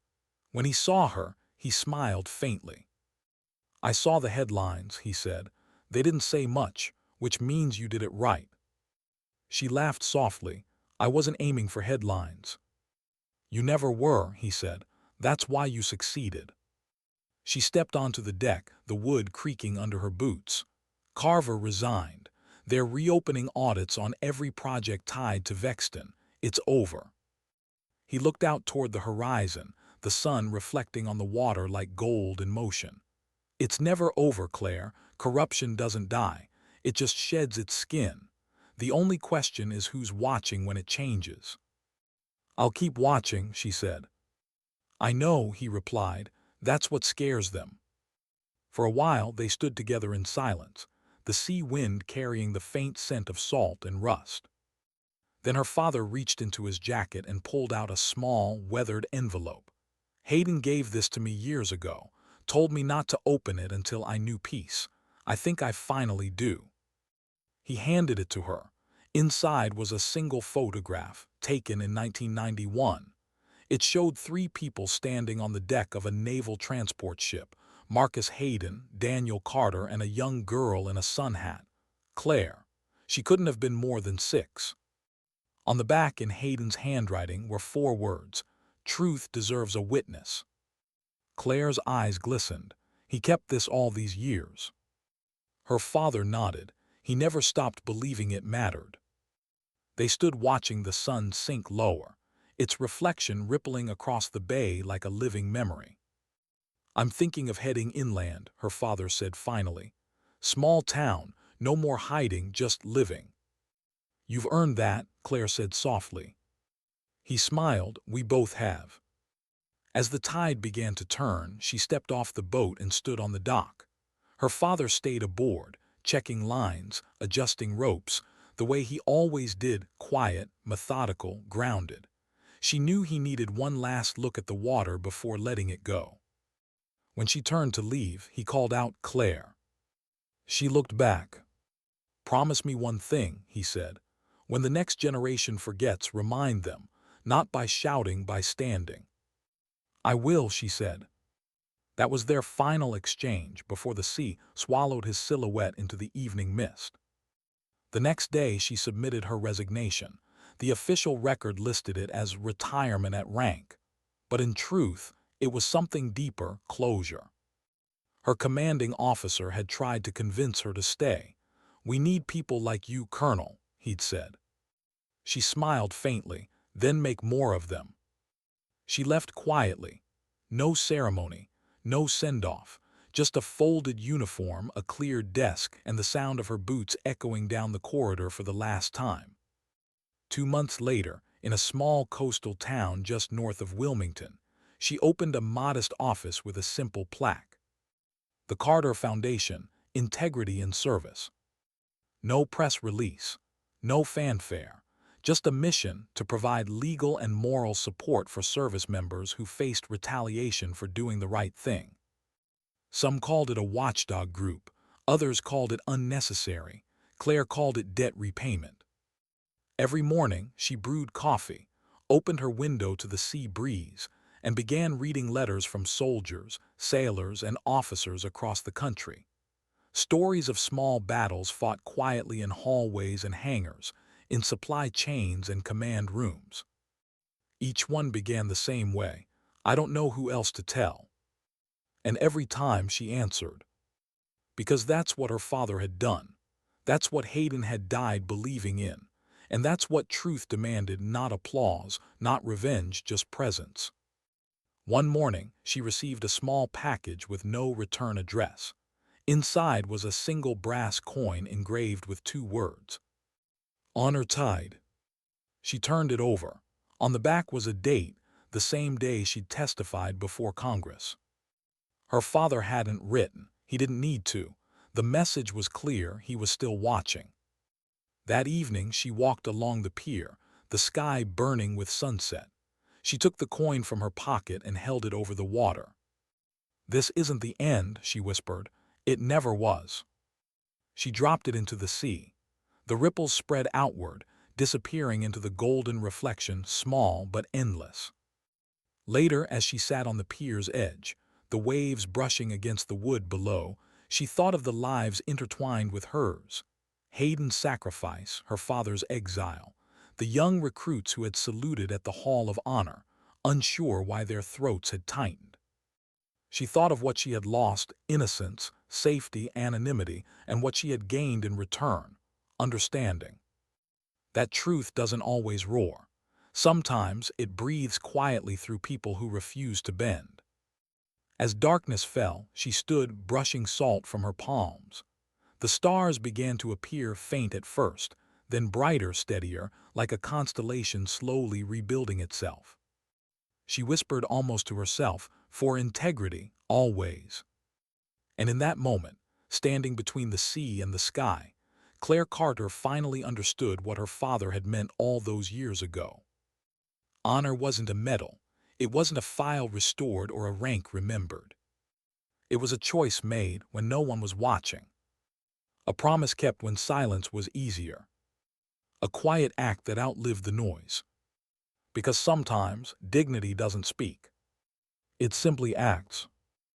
When he saw her, he smiled faintly. "I saw the headlines," he said. "They didn't say much, which means you did it right." She laughed softly. "I wasn't aiming for headlines." "You never were," he said. "That's why you succeeded." She stepped onto the deck, the wood creaking under her boots. Carver resigned. They're reopening audits on every project tied to Vexton. It's over. He looked out toward the horizon, the sun reflecting on the water like gold in motion. "It's never over, Claire. Corruption doesn't die. It just sheds its skin. The only question is who's watching when it changes." "I'll keep watching," she said. "I know," he replied. "That's what scares them." For a while they stood together in silence, the sea wind carrying the faint scent of salt and rust. Then her father reached into his jacket and pulled out a small, weathered envelope. "Hayden gave this to me years ago, told me not to open it until I knew peace. I think I finally do." He handed it to her. Inside was a single photograph, taken in 1991. It showed three people standing on the deck of a naval transport ship: Marcus Hayden, Daniel Carter, and a young girl in a sun hat. Claire. She couldn't have been more than 6. On the back in Hayden's handwriting were 4 words: "Truth deserves a witness." Claire's eyes glistened. "He kept this all these years." Her father nodded. He never stopped believing it mattered. They stood watching the sun sink lower, its reflection rippling across the bay like a living memory. "I'm thinking of heading inland," her father said finally. "Small town, no more hiding, just living." "You've earned that," Claire said softly. He smiled. "We both have." As the tide began to turn, she stepped off the boat and stood on the dock. Her father stayed aboard, checking lines, adjusting ropes, the way he always did, quiet, methodical, grounded. She knew he needed one last look at the water before letting it go. When she turned to leave, he called out, "Claire." She looked back. "Promise me one thing," he said. "When the next generation forgets, remind them, not by shouting, by standing." "I will," she said. That was their final exchange before the sea swallowed his silhouette into the evening mist. The next day she submitted her resignation. The official record listed it as retirement at rank. But in truth, it was something deeper: closure. Her commanding officer had tried to convince her to stay. "We need people like you, Colonel," he'd said. She smiled faintly. "Then make more of them." She left quietly. No ceremony, no send-off, just a folded uniform, a cleared desk, and the sound of her boots echoing down the corridor for the last time. 2 months later, in a small coastal town just north of Wilmington, she opened a modest office with a simple plaque. The Carter Foundation, Integrity and Service. No press release, no fanfare, just a mission to provide legal and moral support for service members who faced retaliation for doing the right thing. Some called it a watchdog group, others called it unnecessary. Claire called it debt repayment. Every morning she brewed coffee, opened her window to the sea breeze, and began reading letters from soldiers, sailors, and officers across the country. Stories of small battles fought quietly in hallways and hangars, in supply chains and command rooms. Each one began the same way: "I don't know who else to tell." And every time she answered. Because that's what her father had done. That's what Hayden had died believing in. And that's what truth demanded: not applause, not revenge, just presence. One morning, she received a small package with no return address. Inside was a single brass coin engraved with 2 words: "Honor Tide." She turned it over. On the back was a date, the same day she'd testified before Congress. Her father hadn't written. He didn't need to. The message was clear, he was still watching. That evening she walked along the pier, the sky burning with sunset. She took the coin from her pocket and held it over the water. "This isn't the end," she whispered. "It never was." She dropped it into the sea. The ripples spread outward, disappearing into the golden reflection, small but endless. Later, as she sat on the pier's edge, the waves brushing against the wood below, she thought of the lives intertwined with hers. Hayden's sacrifice, her father's exile, the young recruits who had saluted at the Hall of Honor, unsure why their throats had tightened. She thought of what she had lost: innocence, safety, anonymity, and what she had gained in return: understanding. That truth doesn't always roar. Sometimes it breathes quietly through people who refuse to bend. As darkness fell, she stood, brushing salt from her palms. The stars began to appear, faint at first, then brighter, steadier, like a constellation slowly rebuilding itself. She whispered almost to herself, "For integrity, always." And in that moment, standing between the sea and the sky, Claire Carter finally understood what her father had meant all those years ago. Honor wasn't a medal. It wasn't a file restored or a rank remembered. It was a choice made when no one was watching. A promise kept when silence was easier. A quiet act that outlived the noise. Because sometimes dignity doesn't speak. It simply acts.